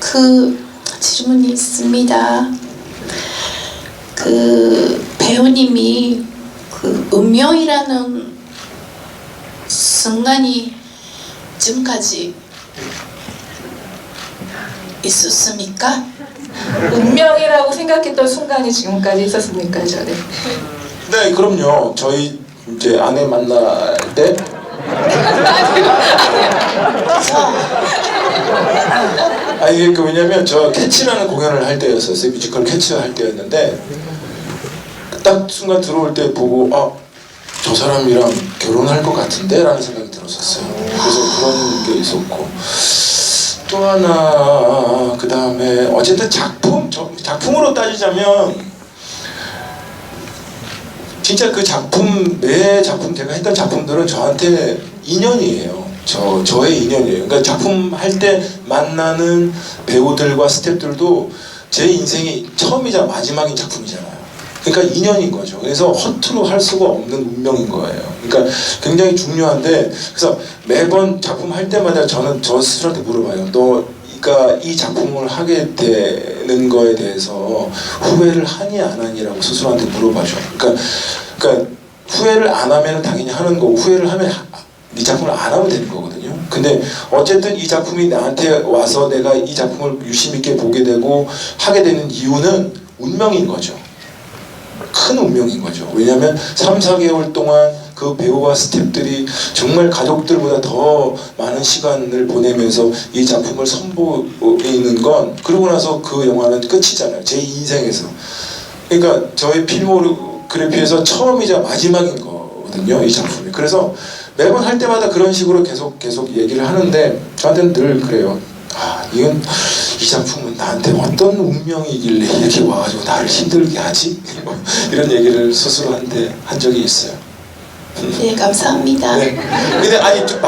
그 질문이 있습니다. 그 배우님이 그 운명이라는 순간이 지금까지 있었습니까? 운명이라고 생각했던 순간이 지금까지 있었습니까, 저는? 네, 그럼요. 저희 이제 아내 만날 때 이게 왜냐면 저 캐치라는 공연을 할 때였었어요. 뮤지컬 캐치를 할 때였는데 딱 순간 들어올 때 보고 저 사람이랑 결혼할 것 같은데? 라는 생각이 들었었어요. 그래서 그런 게 있었고 또 하나 그 다음에 어쨌든 작품으로 따지자면 진짜 그 작품 매 작품 제가 했던 작품들은 저한테 인연이에요. 저의 인연이에요. 그러니까 작품 할 때 만나는 배우들과 스태프들도 제 인생이 처음이자 마지막인 작품이잖아요. 그러니까 인연인 거죠. 그래서 허투루 할 수가 없는 운명인 거예요. 그러니까 굉장히 중요한데, 그래서 매번 작품 할 때마다 저는 저 스스로한테 물어봐요. 너가 이 작품을 하게 되는 거에 대해서 후회를 하니 안 하니라고 스스로한테 물어봐줘. 그러니까 후회를 안 하면 당연히 하는 거고, 후회를 하면 이 작품을 안 하면 되는 거거든요. 근데 어쨌든 이 작품이 나한테 와서 내가 이 작품을 유심 있게 보게 되고 하게 되는 이유는 운명인 거죠. 큰 운명인 거죠. 왜냐하면 3, 4개월 동안 그 배우와 스태프들이 정말 가족들보다 더 많은 시간을 보내면서 이 작품을 선보이는 건, 그러고 나서 그 영화는 끝이잖아요. 제 인생에서. 그러니까 저의 필모그래피에서 처음이자 마지막인 거거든요, 이 작품이. 그래서 매번 할 때마다 그런 식으로 계속 얘기를 하는데, 저한테는 늘 그래요. 이건, 이 작품은 나한테 어떤 운명이길래 이렇게 와가지고 나를 힘들게 하지? 이런 얘기를 스스로한테 한 적이 있어요. 네, 감사합니다. 네. 근데 아니, 좀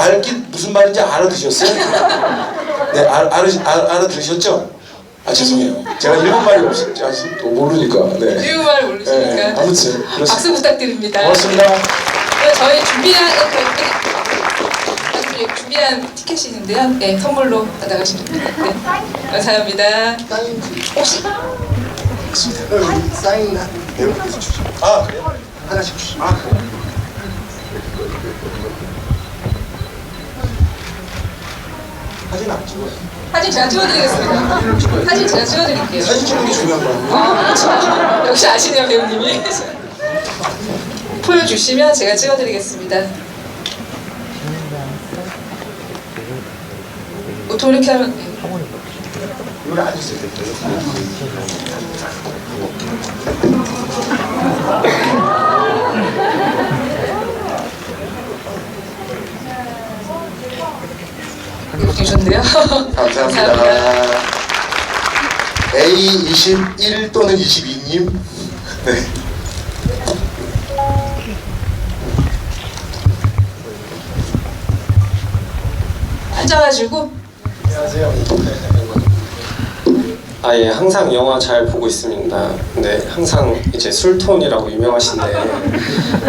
무슨 말인지 알아드셨어요? 네, 알아들으셨죠? 죄송해요. 제가 일본말이 모르니까. 네. 일본말 모르시니까. 네, 아무튼 박수 부탁드립니다. 고맙습니다. 저희 준비한 티켓이 있는데요. 네, 선물로 받아가시면 됩니다. 네, 감사합니다. 혹시 사인 그래요? 하나씩 주시죠. 사진 안 찍어요. 사진 제가 찍어드리겠습니다. 사진 제가 찍어드릴게요. 사진 찍는 게 중요한 거 아니에요? 그렇죠. 역시 아시네요, 배우님이. 보여주시면 제가 찍어드리겠습니다. 보통 이렇게 하면 이걸 안 있어요. 주셨는데요. 감사합니다. A21 또는 22님. 네. 앉아가지고 안녕하세요. 예, 항상 영화 잘 보고 있습니다. 근데 항상 이제 술톤이라고 유명하신데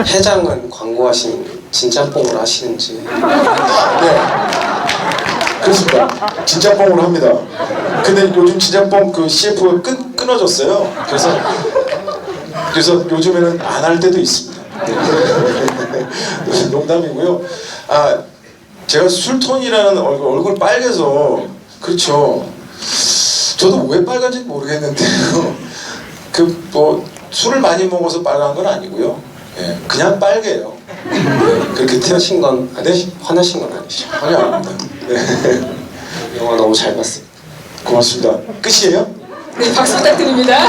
해장은 광고하신 진짬뽕을 하시는지. 네. 그렇습니다. 진짬뽕으로 합니다. 근데 요즘 진짬뽕 그 CF가 끊어졌어요. 그래서 요즘에는 안 할 때도 있습니다. 네. 농담이고요. 제가 술톤이라는 얼굴 빨개서, 그렇죠. 저도 왜 빨간지 모르겠는데요. 술을 많이 먹어서 빨간 건 아니고요. 예, 그냥 빨개요. 네, 그렇게 화나신 건 네? 화나신 건 아니시죠? 전혀 아닙니다. 네. 영화 너무 잘 봤습니다. 고맙습니다. 끝이에요? 네, 박수 부탁드립니다.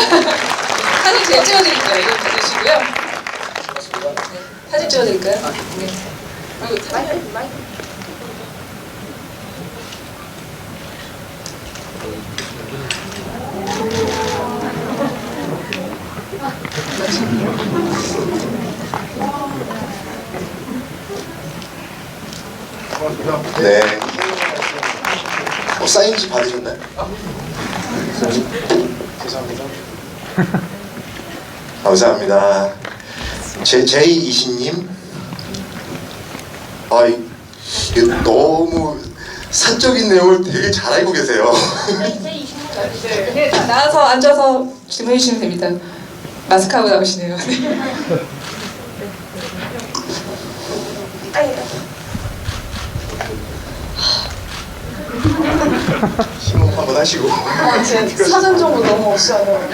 사진 제가 찍어드릴게요. 이거 받으시고요. 네, 사진 찍어드릴까요? 네. 그리고 네. 사인지 받으셨나요? 죄송합니다. 감사합니다. J20님. 이게 너무 사적인 내용을 되게 잘 알고 계세요. 네, 나와서 앉아서 질문해 주시면 됩니다. 마스크하고 나오시네요. 네. 심호흡 한번 하시고. 제 사전 정보 너무 없어요.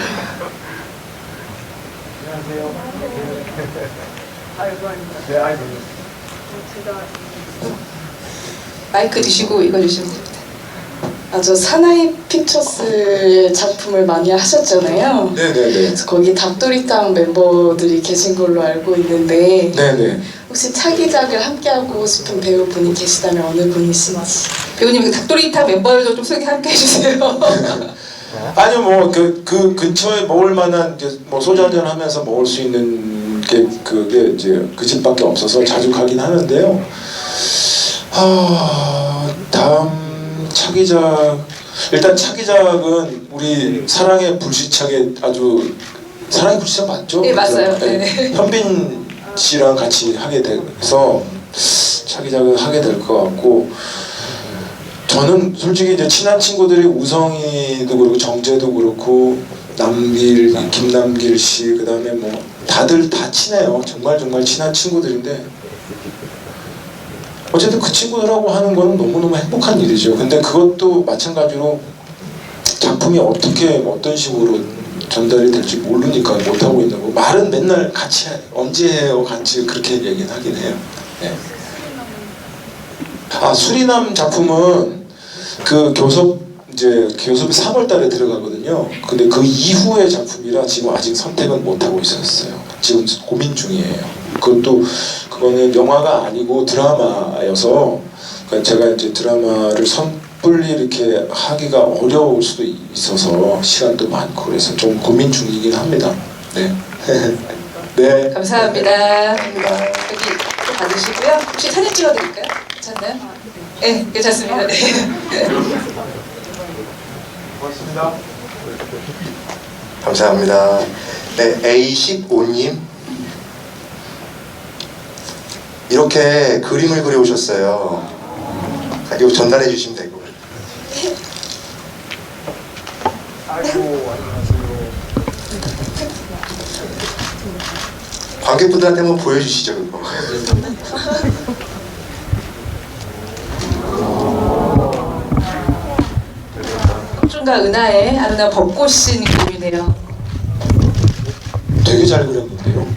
마이크 드시고 읽어주시면 됩니다. 저 사나이 픽처스의 작품을 많이 하셨잖아요. 네네네. 그래서 거기 닭도리탕 멤버들이 계신 걸로 알고 있는데 네네. 혹시 차기작을 함께하고 싶은 배우분이 계시다면 어느 분이신지. 배우님 그 닭도리탕 멤버들도 좀 소개 함께 해주세요. 아니요, 뭐 그 근처에 먹을 만한 뭐 소주 한잔 하면서 먹을 수 있는 게 그게 이제 그 집밖에 없어서 자주 가긴 하는데요. 다음 차기작, 일단 차기작은 우리 사랑의 불시착에 아주, 사랑의 불시착 맞죠? 네, 맞아요. 그죠? 네. 현빈 씨랑 같이 하게 돼서 차기작을 하게 될 것 같고, 저는 솔직히 이제 친한 친구들이 우성이도 그렇고 정재도 그렇고 남길, 김남길 씨, 그 다음에 뭐 다들 다 친해요. 정말 친한 친구들인데, 어쨌든 그 친구들하고 하는 거는 너무너무 행복한 일이죠. 근데 그것도 마찬가지로 작품이 어떻게 어떤 식으로 전달이 될지 모르니까 못하고 있는 거. 말은 맨날 같이 언제 해요 같이 그렇게 얘기는 하긴 해요. 네. 수리남 작품은 그 교섭이 3월달에 들어가거든요. 근데 그 이후의 작품이라 지금 아직 선택은 못 하고 있었어요. 지금 고민 중이에요. 그거는 영화가 아니고 드라마여서, 그러니까 제가 이제 드라마를 섣불리 이렇게 하기가 어려울 수도 있어서 시간도 많고 그래서 좀 고민 중이긴 합니다. 네. 네. 감사합니다. 감사합니다. 여기 또 받으시고요. 혹시 사진 찍어드릴까요? 괜찮나요? 네, 괜찮습니다. 네. 고맙습니다. 감사합니다. 네, A15님. 이렇게 그림을 그려오셨어요. 이거 전달해 주시면 되고. 아이고, 안녕하세요. 관객분들한테 한번 보여주시죠, 그거. 콩준과 은하의 아름다운 벚꽃인 그림이네요. 되게 잘 그렸는데요.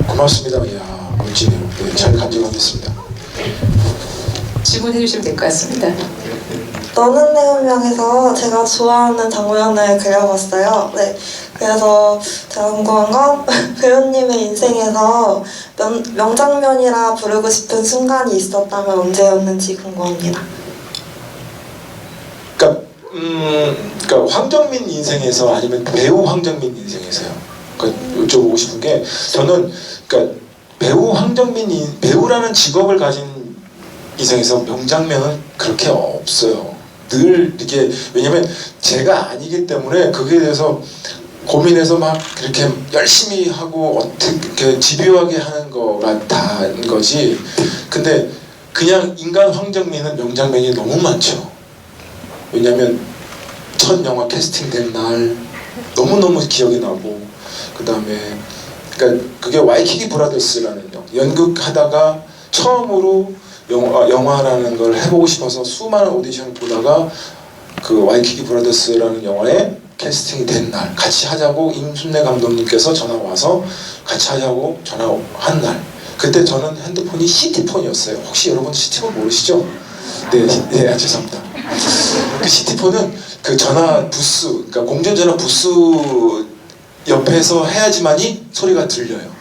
고맙습니다. 이야, 멋지네요. 네, 잘 간직하겠습니다. 질문해 주시면 될 것 같습니다. 너는 내 운명에서 제가 좋아하는 장면을 그려봤어요. 네. 그래서 제가 궁금한 건 배우님의 인생에서 명장면이라 부르고 싶은 순간이 있었다면 언제였는지 궁금합니다. 그러니까 황정민 인생에서 아니면 배우 황정민 인생에서요. 그러니까 여쭤보고 싶은 게, 저는 그러니까 배우 황정민 배우라는 직업을 가진 인생에서 명장면은 그렇게 없어요. 늘 이게, 왜냐면 제가 아니기 때문에 그게 대해서 고민해서 막 그렇게 열심히 하고 어떻게 집요하게 하는 거가 다인 거지. 근데 그냥 인간 황정민은 명장면이 너무 많죠. 왜냐면 첫 영화 캐스팅된 날 너무너무 기억이 나고, 그 다음에 그러니까 그게 와이키키 브라더스라는 연극하다가 처음으로 영화라는 걸 해보고 싶어서 수많은 오디션을 보다가 그 와이키키 브라더스라는 영화에 캐스팅이 된 날, 같이 하자고 임순례 감독님께서 전화 와서 같이 하자고 전화한 날, 그때 저는 핸드폰이 시티폰이었어요. 혹시 여러분 시티폰 모르시죠? 네, 죄송합니다. 그 시티폰은 그 전화 부스, 그러니까 공중전화 부스 옆에서 해야지만이 소리가 들려요.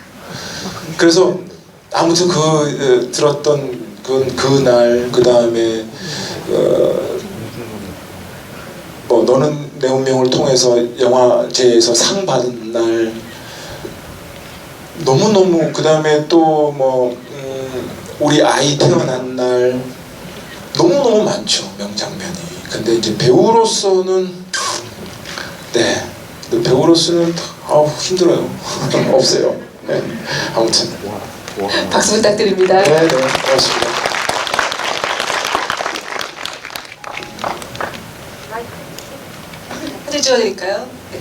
그래서 아무튼 들었던 그날, 그 다음에 너는 내 운명을 통해서 영화제에서 상 받은 날, 너무너무, 그 다음에 또 우리 아이 태어난 날, 너무너무 많죠, 명장면이. 근데 이제 배우로서는 힘들어요. 없어요. 네. 아무튼 박수 부탁드립니다. 네, 고맙습니다. 사진 찍어드릴까요? 네.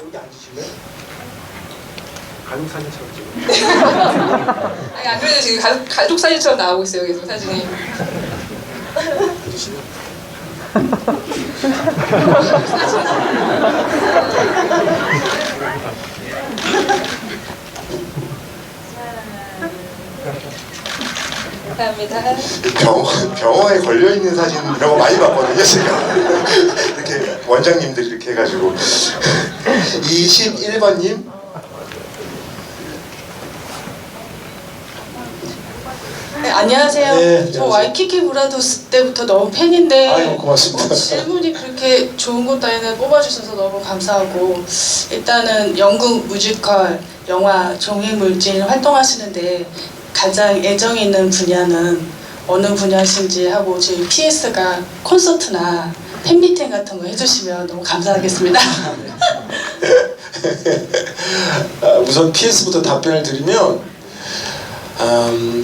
여기 앉으실래요? 가족 사진처럼 찍어요. 아니, 안 그래도 지금 가족 사진처럼 나오고 있어요. 계속 사진이. 감사합니다. 병원에 걸려있는 사진 이런 거 많이 봤거든요, 제가. 이렇게 원장님들이 이렇게 해가지고. 21번님. 네, 안녕하세요. 네, 안녕하세요. 저 와이키키 브라더스 때부터 너무 팬인데 아이고, 고맙습니다. 질문이 그렇게 좋은 것 따위는 뽑아주셔서 너무 감사하고, 일단은 연극, 뮤지컬, 영화, 종횡물질 활동하시는데 가장 애정 있는 분야는 어느 분야신지 하고 저희 PS가 콘서트나 팬미팅 같은 거 해주시면 너무 감사하겠습니다. 우선 PS부터 답변을 드리면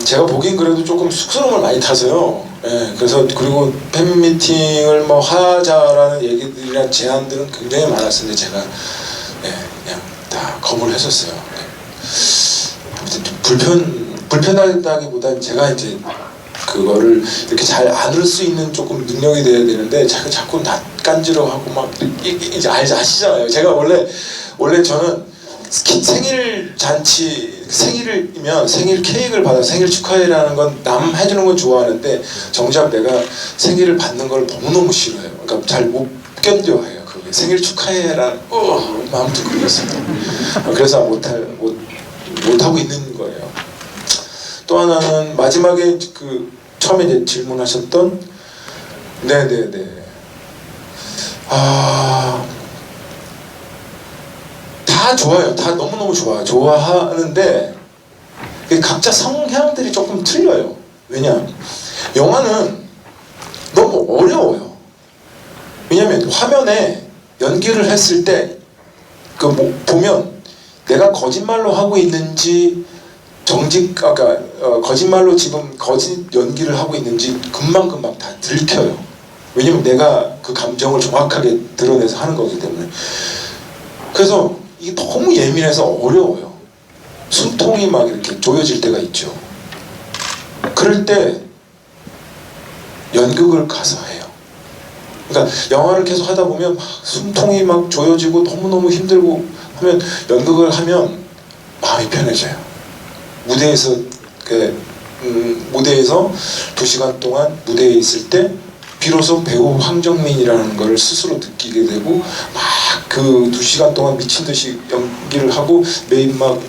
제가 보기엔 그래도 조금 쑥스러움을 많이 타서요. 예, 그래서 그리고 팬미팅을 뭐 하자라는 얘기들이나 제안들은 굉장히 많았는데 제가 그냥 다 거부를 했었어요. 아무튼 좀 불편하다기보다는 제가 이제 그거를 이렇게 잘 안을 수 있는 조금 능력이 돼야 되는데 자꾸 낯간지러하고 막 이제 아시잖아요. 제가 원래 저는 생일 잔치 생일이면 생일 케이크를 받아 생일 축하해라는 건 남 해주는 건 좋아하는데 정작 내가 생일을 받는 걸 너무너무 싫어해요. 그러니까 잘 못 견뎌해요. 그게 생일 축하해라는 마음도 그랬습니다. 그래서 못하고 있는 거예요. 또 하나는 마지막에 그 처음에 이제 질문하셨던 다 좋아요. 다 너무너무 좋아요. 좋아하는데 각자 성향들이 조금 틀려요. 왜냐? 영화는 너무 어려워요. 왜냐면 화면에 연기를 했을 때 보면 내가 거짓말로 하고 있는지 거짓말로 지금 거짓 연기를 하고 있는지 금방금방 다 들켜요. 왜냐면 내가 그 감정을 정확하게 드러내서 하는 거기 때문에. 그래서 이게 너무 예민해서 어려워요. 숨통이 막 이렇게 조여질 때가 있죠. 그럴 때 연극을 가서 해요. 그러니까 영화를 계속 하다 보면 막 숨통이 막 조여지고 너무너무 힘들고 하면 연극을 하면 마음이 편해져요. 무대에서 2시간 동안 무대에 있을 때 비로소 배우 황정민이라는 걸 스스로 느끼게 되고 막 그 2시간 동안 미친 듯이 연기를 하고 매일 막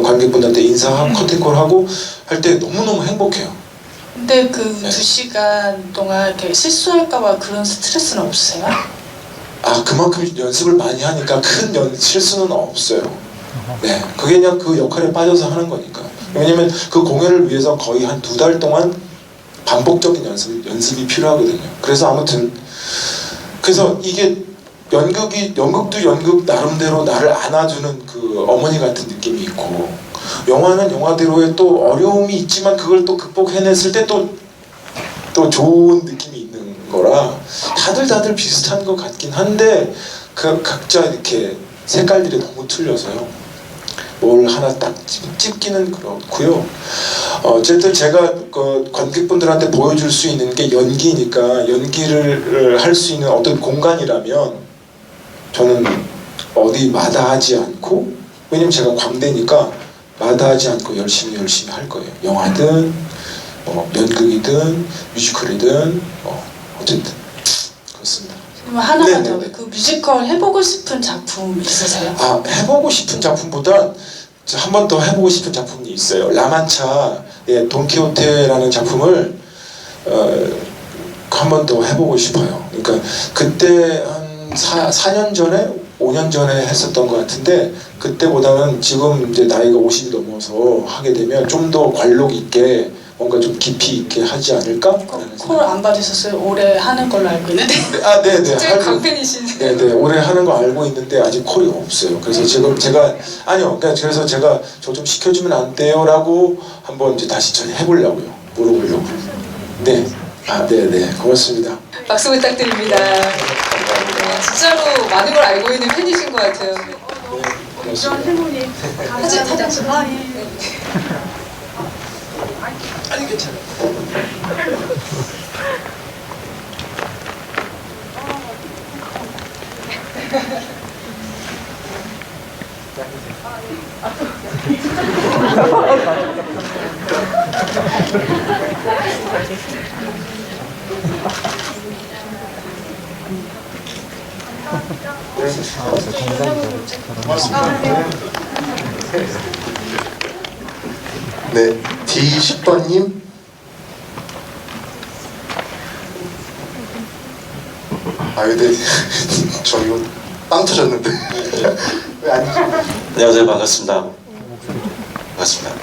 관객분들한테 인사하고 커튼콜 하고 할 때 너무너무 행복해요. 근데 그 2시간 동안 이렇게 실수할까봐 그런 스트레스는 없으세요? 그만큼 연습을 많이 하니까 큰 실수는 없어요. 네, 그게 그냥 그 역할에 빠져서 하는 거니까. 왜냐면 그 공연을 위해서 거의 한 2달 동안 반복적인 연습이 필요하거든요. 그래서 아무튼 그래서 이게 연극도 연극 나름대로 나를 안아주는 그 어머니 같은 느낌이 있고 영화는 영화대로의 또 어려움이 있지만 그걸 또 극복해냈을 때 또 좋은 느낌이 있는 거라 다들 비슷한 것 같긴 한데 그 각자 이렇게 색깔들이 너무 틀려서요. 뭘 하나 딱 찝기는 그렇고요. 어쨌든 제가 그 관객분들한테 보여줄 수 있는 게 연기니까 연기를 할 수 있는 어떤 공간이라면 저는 어디 마다하지 않고 왜냐면 제가 광대니까 마다하지 않고 열심히 할 거예요. 영화든 연극이든 뮤지컬이든 어쨌든 그렇습니다. 그럼 하나만 더. 그 뮤지컬 해보고 싶은 작품 있으세요? 해보고 싶은 작품보다 한 번 더 해보고 싶은 작품이 있어요. 라만차의 돈키호테라는 작품을 한 번 더 해보고 싶어요. 그러니까 그때 한 4년 전에 5년 전에 했었던 것 같은데 그때보다는 지금 이제 나이가 50이 넘어서 하게 되면 좀 더 관록 있게 뭔가 좀 깊이 있게 하지 않을까? 콜 안 받으셨어요? 올해 하는 걸로 알고 있는데. 네네. 제일 강팬이신. 네네. 올해 하는 거 알고 있는데 아직 콜이 없어요. 그래서 지금 제가 그래서 제가 저 좀 시켜주면 안 돼요라고 한번 이제 다시 해보려고요. 물어보려고. 네. 네네. 고맙습니다. 박수 부탁드립니다. 진짜로 많은 걸 알고 있는 팬이신 것 같아요. 고맙습니다. 사진. 아니 괜찮아요. 네, D10번님. 근데 저 이거 빵 터졌는데 왜 안? 안녕하세요. 반갑습니다. 반갑습니다.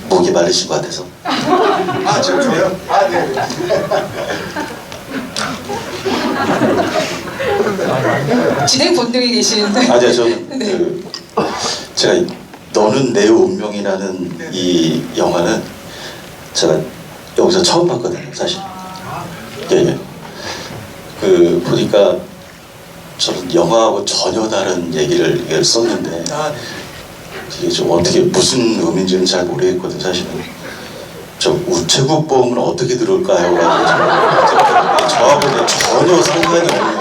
목이 마르신 것 같아서. 아, 저요? 아, 네. 진행 본능이 계시는데. 아니요, 저는 제가 너는 내 운명이라는 이 영화는 제가 여기서 처음 봤거든요, 사실. 예. 보니까 저는 영화하고 전혀 다른 얘기를 이걸 썼는데 이게 좀 어떻게 무슨 의미인지는 잘 모르겠거든요, 사실은. 저 우체국 보험은 어떻게 들어올까요? 라고 저하고 전혀 상관이 없는.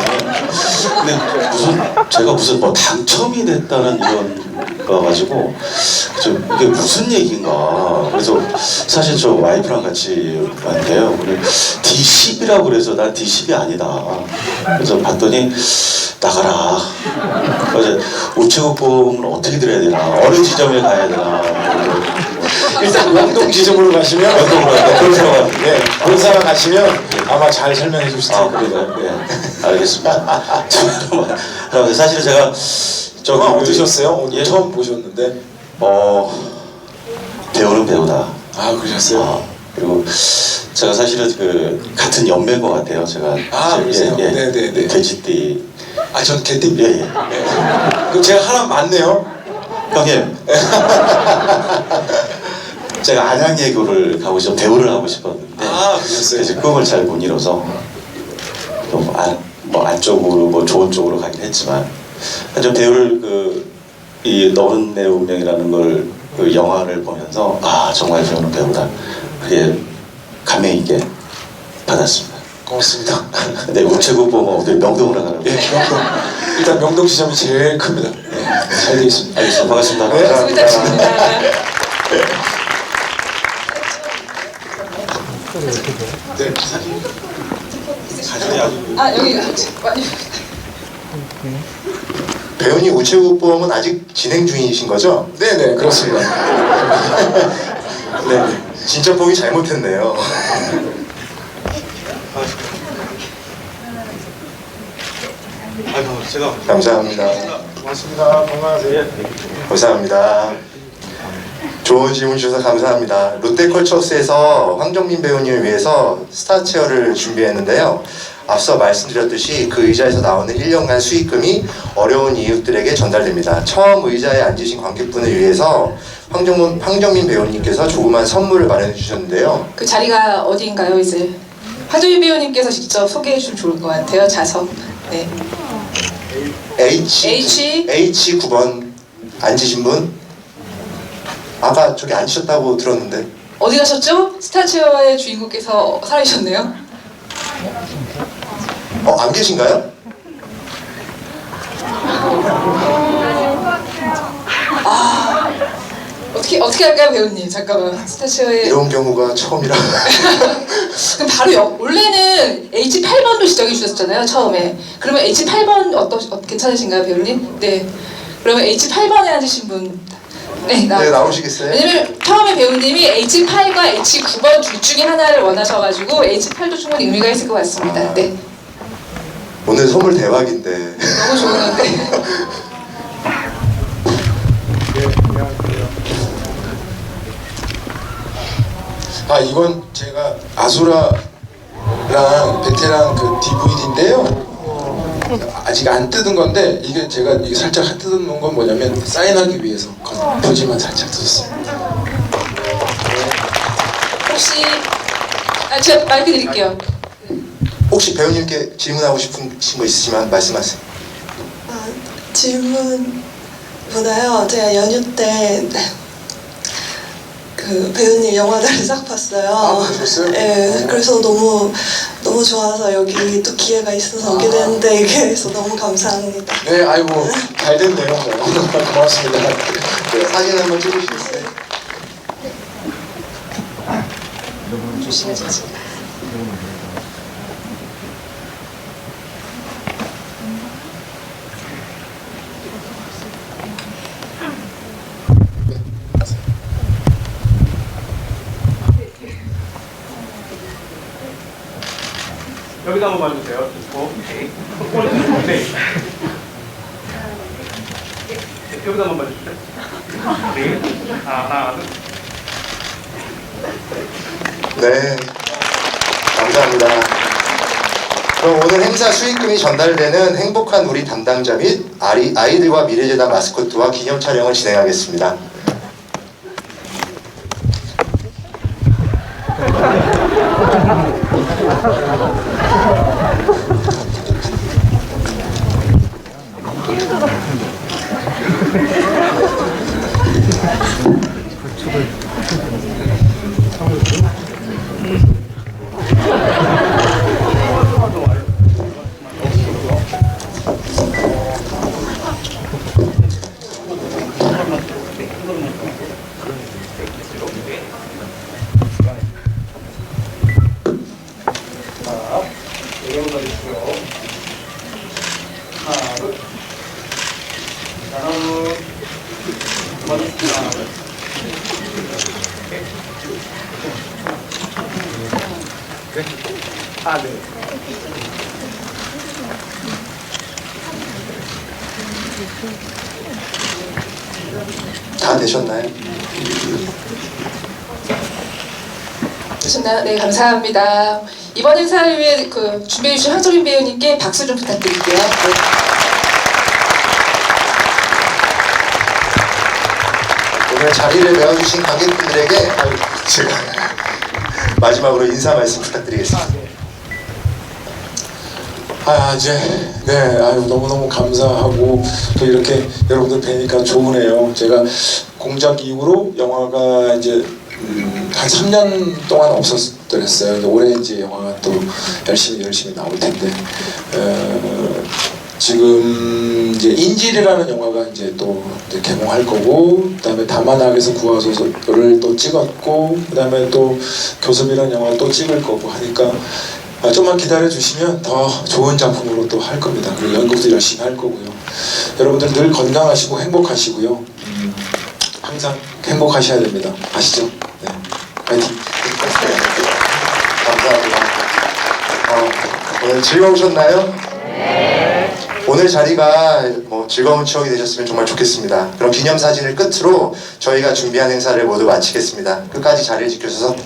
근데 제가 무슨 뭐 당첨이 됐다는 이런 거 가지고 이게 무슨 얘기인가. 그래서 사실 저 와이프랑 같이 봤는데요. D10이라고 그래서 난 D10이 아니다. 그래서 봤더니 나가라. 그래서 우체국 보험은 어떻게 들어야 되나, 어느 지점에 가야 되나. 일단 명동 지점으로 가시면 명동으로 가야 그런 사람 네, 그런 사람 가시면 아마 잘 설명해 주실 아, 텐데. 그래요? 네. 알겠습니다. 그럼 사실은 제가 영화 어떠셨어요? 오늘 예? 처음 보셨는데. 배우는 배우다. 아, 그러셨어요? 그리고 제가 사실은 같은 연배인 것 같아요. 제가 그러세요? 네네네. 돼지띠. 아, 전 개띠. 예. 네. 그 제가 하나 맞네요. 형님. 제가 안양예고를 가고 싶어 배우를 하고 싶었는데 그러셨어요? 이제 꿈을 잘 못 이뤄서 좀 안쪽으로 뭐 좋은 쪽으로 가긴 했지만 좀 배우를 이 너는 내 운명이라는 걸 영화를 보면서 정말 배우는 배우다. 그게 감명 있게 받았습니다. 고맙습니다. 네, 우체국 보면 어떻게 명동으로 가라고. 예, 명동. 일단 명동 지점이 제일 큽니다. 네, 잘 되어 있습니다. 알겠습니다. 반갑습니다. 네. 부탁드립니다. 네, 사진. 여기 많이. 배우님 우체국 보험은 아직 진행 중이신 거죠? 네네, 그렇습니다. 네. 진짜 보기 잘못했네요. 제가 감사합니다. 고맙습니다. 건강하세요. 감사합니다. 좋은 질문 주셔서 감사합니다. 롯데컬처스에서 황정민 배우님을 위해서 스타체어를 준비했는데요. 앞서 말씀드렸듯이 그 의자에서 나오는 1년간 수익금이 어려운 이웃들에게 전달됩니다. 처음 의자에 앉으신 관객분을 위해서 황정민 배우님께서 조그만 선물을 마련해 주셨는데요. 그 자리가 어디인가요, 이제? 하도희 배우님께서 직접 소개해 주시면 좋을 것 같아요, 좌석. 네. H 9번 앉으신 분? 아까 저기 앉으셨다고 들었는데. 어디 가셨죠? 스타체어의 주인공께서 살아계셨네요. 안 계신가요? 어떻게 할까요, 배우님? 잠깐만. 스타체어의 이런 경우가 처음이라. 그럼 바로 원래는 H8번도 지정해 주셨잖아요, 처음에. 그러면 H8번 괜찮으신가요, 배우님? 네. 그러면 H8번에 앉으신 분. 네, 네, 나오시겠어요? 왜냐면 처음에 배우님이 H8과 H9번 둘 중에 하나를 원하셔가지고 H8도 충분히 의미가 있을 것 같습니다. 네. 오늘 선물 대박인데. 너무 좋은 건데. 이건 제가 아수라랑 베테랑 그 DVD인데요. 아직 안 뜯은 건데 이게 살짝 뜯은 건 뭐냐면 사인하기 위해서 표지만 살짝 뜯었어요. 혹시 제가 마이크 드릴게요. 혹시 배우님께 질문하고 싶은 거 있으시면 말씀하세요. 질문보다요. 제가 연휴 때 그 배우님 영화들을 싹 봤어요. 그러셨어요? 네, 그래서 너무 좋아서 여기 또 기회가 있어서 오게 됐는데 이게 해서 너무 감사합니다. 네, 아이고 잘 됐네요. 고맙습니다. 네, 사진 한번 찍으시겠어요? 여기다 한번 봐주세요. 오케이. 오케이. 여기다 한번 봐주세요. 오케이. 하나, 둘. 네, 감사합니다. 그럼 오늘 행사 수익금이 전달되는 행복한 우리 담당자 및 아이들과 미래재단 마스코트와 기념 촬영을 진행하겠습니다. 다 되셨나요? 되셨나요? 네, 감사합니다. 이번 행사를 위해 준비해 주신 황정민 배우님께 박수 좀 부탁드릴게요. 네. 오늘 자리를 메워주신 관객분들에게 제가 마지막으로 인사 말씀 부탁드리겠습니다. 너무너무 감사하고 또 이렇게 여러분들 뵈니까 좋으네요. 제가 공작 이후로 영화가 이제 한 3년 동안 없었더랬어요. 올해 이제 영화가 또 열심히 나올 텐데 지금 이제 인질이라는 영화가 이제 또 이제 개봉할 거고, 그다음에 다만악에서 구하소서를 또 찍었고, 그다음에 또 교섭이라는 영화 또 찍을 거고 하니까 좀만 기다려 주시면 더 좋은 작품으로 또 할 겁니다. 그리고 연극도 열심히 할 거고요. 여러분들 늘 건강하시고 행복하시고요. 항상 행복하셔야 됩니다. 아시죠? 네, 파이팅. 감사합니다. 오늘 즐거우셨나요? 네. 오늘 자리가 즐거운 추억이 되셨으면 정말 좋겠습니다. 그럼 기념사진을 끝으로 저희가 준비한 행사를 모두 마치겠습니다. 끝까지 자리를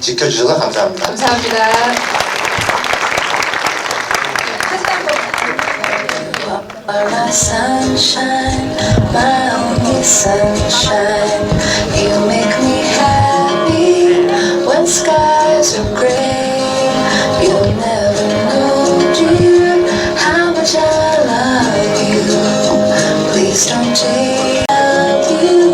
지켜주셔서 감사합니다. 감사합니다. are my sunshine, my only sunshine. You make me happy when skies are gray. You'll never know, dear, how much I love you. Please don't take you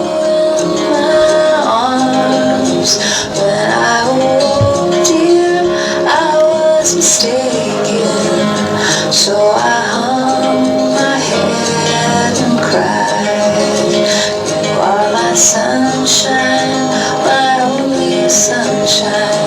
in my arms. When I woke, dear, I was mistaken. So I hung my head and cried. You are my sunshine, my only sunshine.